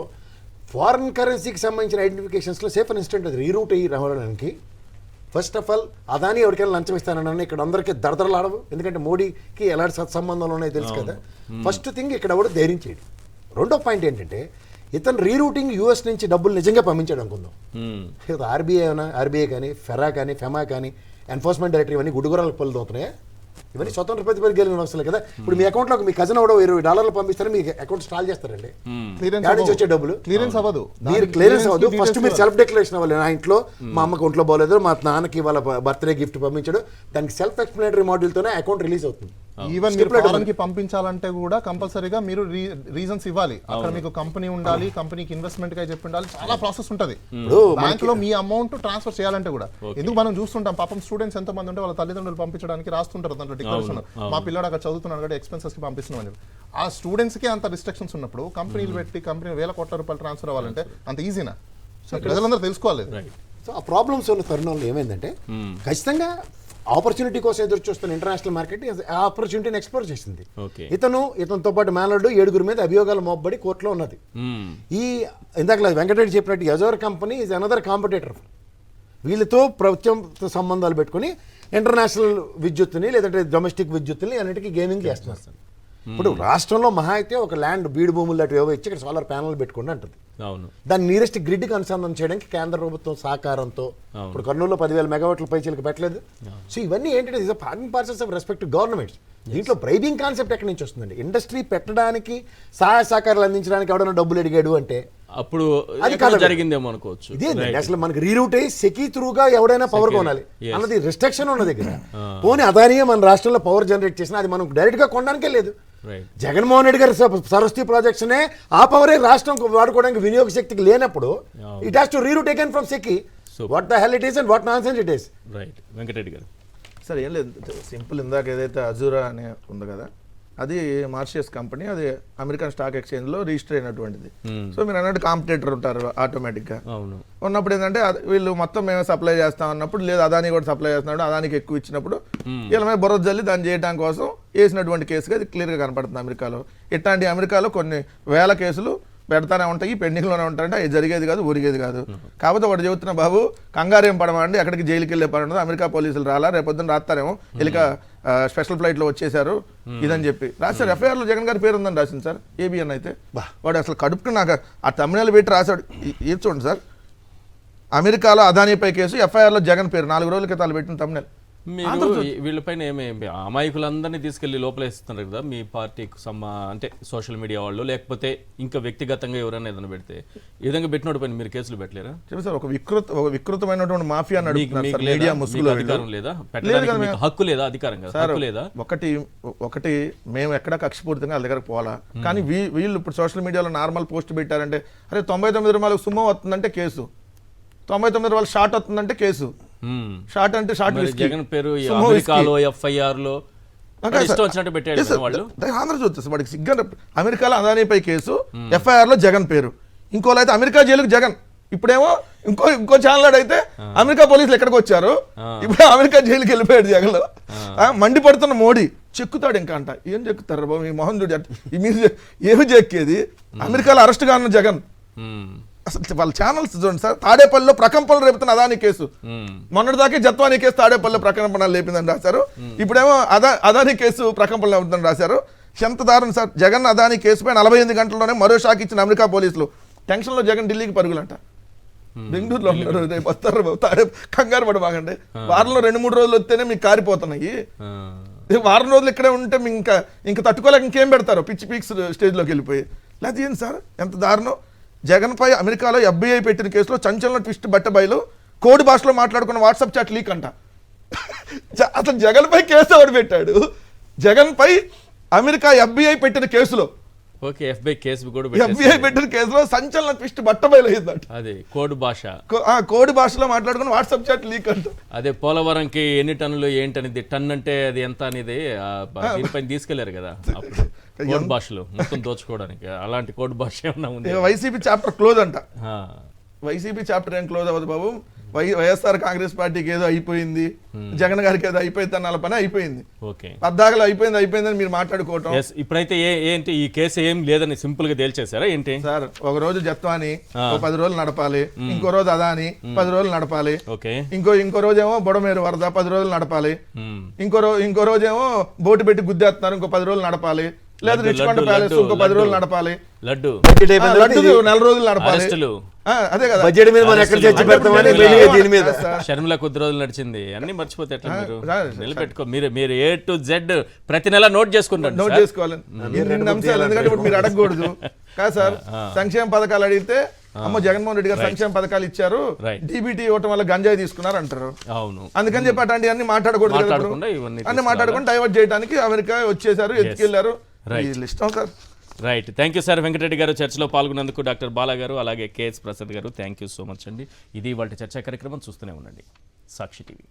ఫారిన్ కరెన్సీకి సంబంధించిన ఐడెంటిఫికేషన్స్లో సేఫ్ అండ్ ఇన్స్టెంట్ అది రీరూట్ అయ్యి రావడానికి ఫస్ట్ ఆఫ్ ఆల్ అదాని ఎవరికైనా లంచం ఇస్తానని ఇక్కడ అందరికీ దడదడలాడవు. ఎందుకంటే మోడీకి ఎలాంటి సత్సంబంధాలు ఉన్నాయో తెలుసు కదా. ఫస్ట్ థింగ్ ఇక్కడ ఎవడు ధైర్యం చేయడు. రెండో పాయింట్ ఏంటంటే ఇతను రీరూటింగ్ యూఎస్ నుంచి డబ్బులు నిజంగా పంపించాడు అనుకుందాం. ఆర్బీఐ కానీ ఫెరా కానీ ఫెమా కానీ ఎన్ఫోర్స్మెంట్ డైరెక్టరీ ఇవన్నీ గుడ్డుగురాలకు పనులు అవుతున్నాయా? ఇవన్నీ స్వతంత్ర ప్రతిపత్తి కలిగిన అవసరం కదా. ఇప్పుడు మీ అకౌంట్లో మీ కజిన్ ఎవడో $20 పంపిస్తారు, మీ అకౌంట్ స్టాల్ చేస్తారండి. వచ్చే డబ్బులు క్లియరెన్స్ అవ్వదు. మీరు క్లియరెన్స్ అవ్వదు. ఫస్ట్ మీరు సెల్ఫ్ డిక్లరేషన్ అవ్వాలి. నా ఇంట్లో మా అమ్మకి ఒంట్లో బాగోలేదు, మా నాన్నకి వాళ్ళ బర్త్డే గిఫ్ట్ పంపించాడు, దానికి సెల్ఫ్ ఎక్స్ప్లెనేటరీ మాడ్యూల్తోనే అకౌంట్ రిలీజ్ అవుతుంది. ఈవెన్ మీరు ఫారెన్ కి పంపించాలంటే కూడా కంపల్సరీగా మీరు రీజన్స్ ఇవ్వాలి. అక్కడ మీకు కంపెనీ ఉండాలి, కంపెనీకి ఇన్వెస్ట్మెంట్ గా చెప్పి ఉండాలి, చాలా ప్రాసెస్ ఉంటది. బ్యాంక్ లో మీ అమౌంట్ ట్రాన్స్ఫర్ చేయాలంటే కూడా ఎందుకు మనం చూస్తుంటాం, పాపం స్టూడెంట్స్ ఎంత మంది ఉంటే వాళ్ళ తల్లిదండ్రులు పంపించడానికి రాస్తుంటారు దాంట్లో డిక్లరేషన్, మా పిల్లడు అక్కడ చదువుతున్నాడు కాబట్టి ఎక్స్పెన్సెస్ కి పంపిస్తున్నాం అని. ఆ స్టూడెంట్స్ కి అంత రిస్ట్రిక్షన్స్ ఉన్నప్పుడు కంపెనీలు పెట్టి కంపెనీ వేల కోట్ల రూపాయలు ట్రాన్స్ఫర్ అవ్వాలంటే అంత ఈజీనా? ప్రజలందరూ తెలుసుకోవాలి. సో ఆ ప్రాబ్లమ్స్ ఉన్న తరుణంలో ఏమైందంటే ఖచ్చితంగా ఆపర్చునిటీ కోసం ఎదురు చూస్తున్న ఇంటర్నేషనల్ మార్కెట్ ఆ ఆపర్చునిటీని ఎక్స్ప్లోర్ చేసింది. ఇతనితో పాటు మేనల్డ్ 7 మీద అభియోగాలు మోపబడి కోర్టులో ఉన్నది. ఈ ఇందాక వెంకటరెడ్డి చెప్పినట్టు యజోర్ కంపెనీ ఈజ్ అనదర్ కాంపిటేటర్. వీళ్ళతో ప్రభుత్వంతో సంబంధాలు పెట్టుకుని ఇంటర్నేషనల్ విద్యుత్తుని లేదంటే డొమెస్టిక్ విద్యుత్తుని అన్నిటికీ గేమింగ్ చేస్తున్నారు. ఇప్పుడు రాష్ట్రంలో మహా అయితే ఒక ల్యాండ్ బీడు భూములు లాంటివి ఏవో ఇచ్చి ఇక్కడ సోలార్ ప్యానల్ పెట్టుకోండి అంటుంది. దాన్ని నియరెస్ట్ గ్రిడ్కి అనుసంధానం చేయడానికి కేంద్ర ప్రభుత్వం సహకారంతో ఇప్పుడు కర్నూలులో 10,000 మెగావాట్ల పైచీలకు పెట్టలేదు. సో ఇవన్నీ ఏంటంటే parting parcels of respect governments. దీంట్లో బ్రైబింగ్ కాన్సెప్ట్ ఎక్కడి నుంచి వస్తుందండి? ఇండస్ట్రీ పెట్టడానికి సహాయ సహకారాలు అందించడానికి ఎవడన్నా డబ్బులు అడిగాడు అంటే అప్పుడు అది జరిగిందేమో అనుకోవచ్చు. ఇదే అసలు మనకి రీరూట్ అయ్యి సెకీ త్రూగా ఎవడైనా పవర్ కొనాలి అన్నది రిస్ట్రిక్షన్ ఉన్న దగ్గర పోనీ అదానియే మన రాష్ట్రంలో పవర్ జనరేట్ చేసినా అది మనం డైరెక్ట్ గా కొనడానికే లేదు. జగన్మోహన్ రెడ్డి గారి సరస్వతి ప్రాజెక్ట్స్ నే ఆ పవరే రాష్ట్రం వాడుకోవడానికి వినియోగ శక్తికి లేనప్పుడు it has to reroute again from SECI. What the hell it is and what nonsense it is. Right Venkatareddy garu. Sir ఏం లేదు, సింపుల్. ఇందాక ఏదైతే అజూరా అనే ఉంది కదా, అది మార్షియస్ కంపెనీ, అది అమెరికన్ స్టాక్ ఎక్స్చేంజ్ లో రిజిస్టర్ అయినటువంటిది. సో మీరు అన్నట్టు కాంపిటేటర్ ఉంటారు ఆటోమేటిక్ గా ఉన్నప్పుడు ఏంటంటే వీళ్ళు మొత్తం మేమే సప్లై చేస్తాం అన్నప్పుడు, లేదు అదాని కూడా సప్లై చేస్తున్నాడు, అదానికి ఎక్కువ ఇచ్చినప్పుడు వీళ్ళ మీద బురద జల్లి దాన్ని చేయడానికి కోసం వేసినటువంటి కేసుగా ఇది క్లియర్ గా కనపడుతుంది అమెరికాలో. ఇట్లాంటి అమెరికాలో కొన్ని వేల కేసులు పెడతానే ఉంటాయి, పెండింగ్లోనే ఉంటాయంటే అది జరిగేది కాదు, ఊరిగేది కాదు. కాకపోతే ఒకటి చెబుతున్నా బాబు, కంగారేం పడమండి, అక్కడికి జైలుకి వెళ్ళే పని ఉండదు. అమెరికా పోలీసులు రాలా, రేపొద్దున రాస్తారేమో, స్పెషల్ ఫ్లైట్లో వచ్చేసారు ఇదని చెప్పి రాశారు. ఎఫ్ఐఆర్లో జగన్ గారి పేరు ఉందని రాసింది సార్, ఏబిఎన్ అయితే. వాడు అసలు కడుపుకు నాకు ఆ తమిళనాడు పెట్టి రాశాడు. ఇది చూడండి సార్, అమెరికాలో అదానీపై కేసు, ఎఫ్ఐఆర్లో జగన్ పేరు 4 రోజుల క్రితాలు పెట్టిన తమిళనాడు. మీరు వీళ్ళపైన ఏమేమి అమాయకులందరినీ తీసుకెళ్లి లోపల వేస్తున్నారు కదా మీ పార్టీకి అంటే సోషల్ మీడియా వాళ్ళు, లేకపోతే ఇంకా వ్యక్తిగతంగా ఎవరైనా ఏదైనా పెడితే ఈ విధంగా పెట్టినోడి పైన మీరు కేసులు పెట్టలేరా? చెప్పండి సార్, ఒక వికృతమైనటువంటి మాఫియా అధికారం లేదా? పెట్టడానికి హక్కు లేదా? అధికారం కదా, హక్కు లేదా? ఒకటి మేము ఎక్కడ కక్షపూరితంగా వాళ్ళ దగ్గరకు పోవాలా, కానీ వీళ్ళు ఇప్పుడు సోషల్ మీడియాలో నార్మల్ పోస్ట్ పెట్టారంటే, అరే 99 రూపాయలకు సుమో వస్తుందంటే కేసు, 99 రూపాయలు షార్ట్ వస్తుందంటే కేసు. షార్ట్ అంటే షార్ట్ జగన్ పేరు అమెరికాలో ఎఫ్ఐఆర్ లో ఇష్టం వచ్చినట్టు పెట్టారు వాళ్ళు. ఆంధ్రజ్యోతి వాడికి సిగ్గు. అమెరికాలో అదానీపై కేసు, ఎఫ్ఐఆర్ లో జగన్ పేరు. ఇంకోలో అయితే అమెరికా జైలుకు జగన్. ఇప్పుడేమో ఇంకో ఛానల్ అయితే అమెరికా పోలీసులు ఎక్కడికి వచ్చారు, ఇప్పుడు అమెరికా జైలుకి వెళ్ళిపోయాడు జగన్. మండిపడుతున్న మోడీ చెక్కుతాడు ఇంకా అంట. ఏం చెక్కుతారు బాబు ఈ మోహన్ చూడు, ఏమి చెక్కేది? అమెరికాలో అరెస్ట్ కాను జగన్. అసలు వాళ్ళ ఛానల్స్ చూడండి సార్, తాడేపల్లిలో ప్రకంపనలు రేపుతున్న అదాని కేసు, మొన్నటిదాకే జత్వానీ కేసు తాడేపల్లిలో ప్రకంపనలు లేపిందని రాశారు, ఇప్పుడేమో అదాని కేసు ప్రకంపనలు అవుతుందని రాశారు. ఎంత దారుణం సార్. జగన్ అదాని కేసుపై 48 గంటల్లోనే మరో షాక్ ఇచ్చిన అమెరికా పోలీసులు. టెన్షన్ లో జగన్ ఢిల్లీకి పరుగులంట. బెంగళూరులో ఉన్నారు, రేపు వస్తారు, కంగారు పడి బాగండి. వారంలో 2-3 రోజులు వస్తేనే మీకు కారిపోతున్నాయి. వారం రోజులు ఇక్కడే ఉంటే ఇంకా తట్టుకోలేక ఇంకేం పెడతారు, పిచ్చి పీక్స్ స్టేజ్లోకి వెళ్ళిపోయి. లేకపోతే ఏంటి సార్ ఎంత దారుణం. జగన్ పై అమెరికాలో FBI పెట్టిన కేసులో సంచలన ట్విస్ట్ బట్టబయలు. కోడ్ భాషలో మాట్లాడుకున్న వాట్సాప్ చాట్ లీక్ అంట. అసలు జగన్ పై కేసు ఎవడు పెట్టాడు? జగన్ పై అమెరికా FBI పెట్టిన కేసులో, FBI పెట్టిన కేసులో సంచలన ట్విస్ట్ బట్టబయలు అయిందంట. అదే కోడ్ భాష, కోడ్ భాషలో మాట్లాడుకున్న వాట్సాప్ చాట్ లీక్ అంట. అదే పోలవరంకి ఎన్ని టన్నులు ఏంటనేది, టన్ అంటే అది ఎంత అనేది దీనిపైన తీసుకెళ్లారు కదా అప్పుడు కోడ్ భాషలో మొత్తం దోచుకోవడానికి. అలాంటి కోడ్ భాష ఏమన్నా ఉంది? వైసీపీ చాప్టర్ క్లోజ్ అంట. వైసీపీ చాప్టర్ ఏం క్లోజ్ అవ్వదు బాబు. వైఎస్ఆర్ కాంగ్రెస్ పార్టీకి ఏదో అయిపోయింది, జగన్ గారికి ఏదో అయిపోయింది అన్న పని అయిపోయింది. పద్దాకలు అయిపోయిందని మీరు మాట్లాడుకోవటం. ఇప్పుడైతే ఏంటి ఈ కేసు ఏం లేదని సింపుల్ గా తేల్చేసారా ఏంటి సార్? ఒక రోజు జత్వాని 10 రోజులు నడపాలి, ఇంకో రోజు అదాని 10 రోజులు నడపాలి, ఇంకో రోజేమో బొడమేరు వరద 10 రోజులు నడపాలి, ఇంకో రోజేమో బోటు పెట్టి గుద్దేస్తున్నారు, ఇంకో 10 రోజులు నడపాలి, లేదా రిచ్మండ్ ప్యాలెస్ ఇంకో 10 రోజులు నడపాలి, లడ్డు 4 రోజులు నడపాలి. అదే కదా బడ్జెట్ మీద మనం ఎక్కడ చర్చ పెడతామని దీని మీద షర్మిల కొద్ది రోజులు నడిచింది అన్ని మర్చిపోతే ఎట్లా? మీరు నిలబెట్టుకో, మీరు A to Z ప్రతి నెల నోట్ చేసుకుంటారు, నోట్ చేసుకోవాలి. అంశాలు ఎందుకంటే ఇప్పుడు మీరు అడగకూడదు కాదు సార్. సంక్షేమ పథకాలు అడిగితే అమ్మ జగన్మోహన్ రెడ్డి గారు సంక్షేమ పథకాలు ఇచ్చారు, Right. డీబీటీ ఇవ్వటం వల్ల గంజాయి తీసుకున్నారు అంటారు. అవును. అందుకని చెప్పి అట్లాంటి అన్ని మాట్లాడకూడదు కదా ఇప్పుడు. మాట్లాడకుండా ఇవన్నీ అన్ని మాట్లాడుకొని డైవర్ట్ చేయడానికి అమెరికా వచ్చేసారు, ఎత్తుకెళ్లారు. Right. ఈ list sir. Right, thank you sir. Venkatareddy garu చర్చలో పాల్గొన్నందుకు, డాక్టర్ బాలా గారు, అలాగే కేఎస్ ప్రసాద్ గారు, థ్యాంక్ యూ సో మచ్ అండి. ఇది వాళ్ళ చర్చా కార్యక్రమం. చూస్తూనే ఉండండి సాక్షి టీవీ.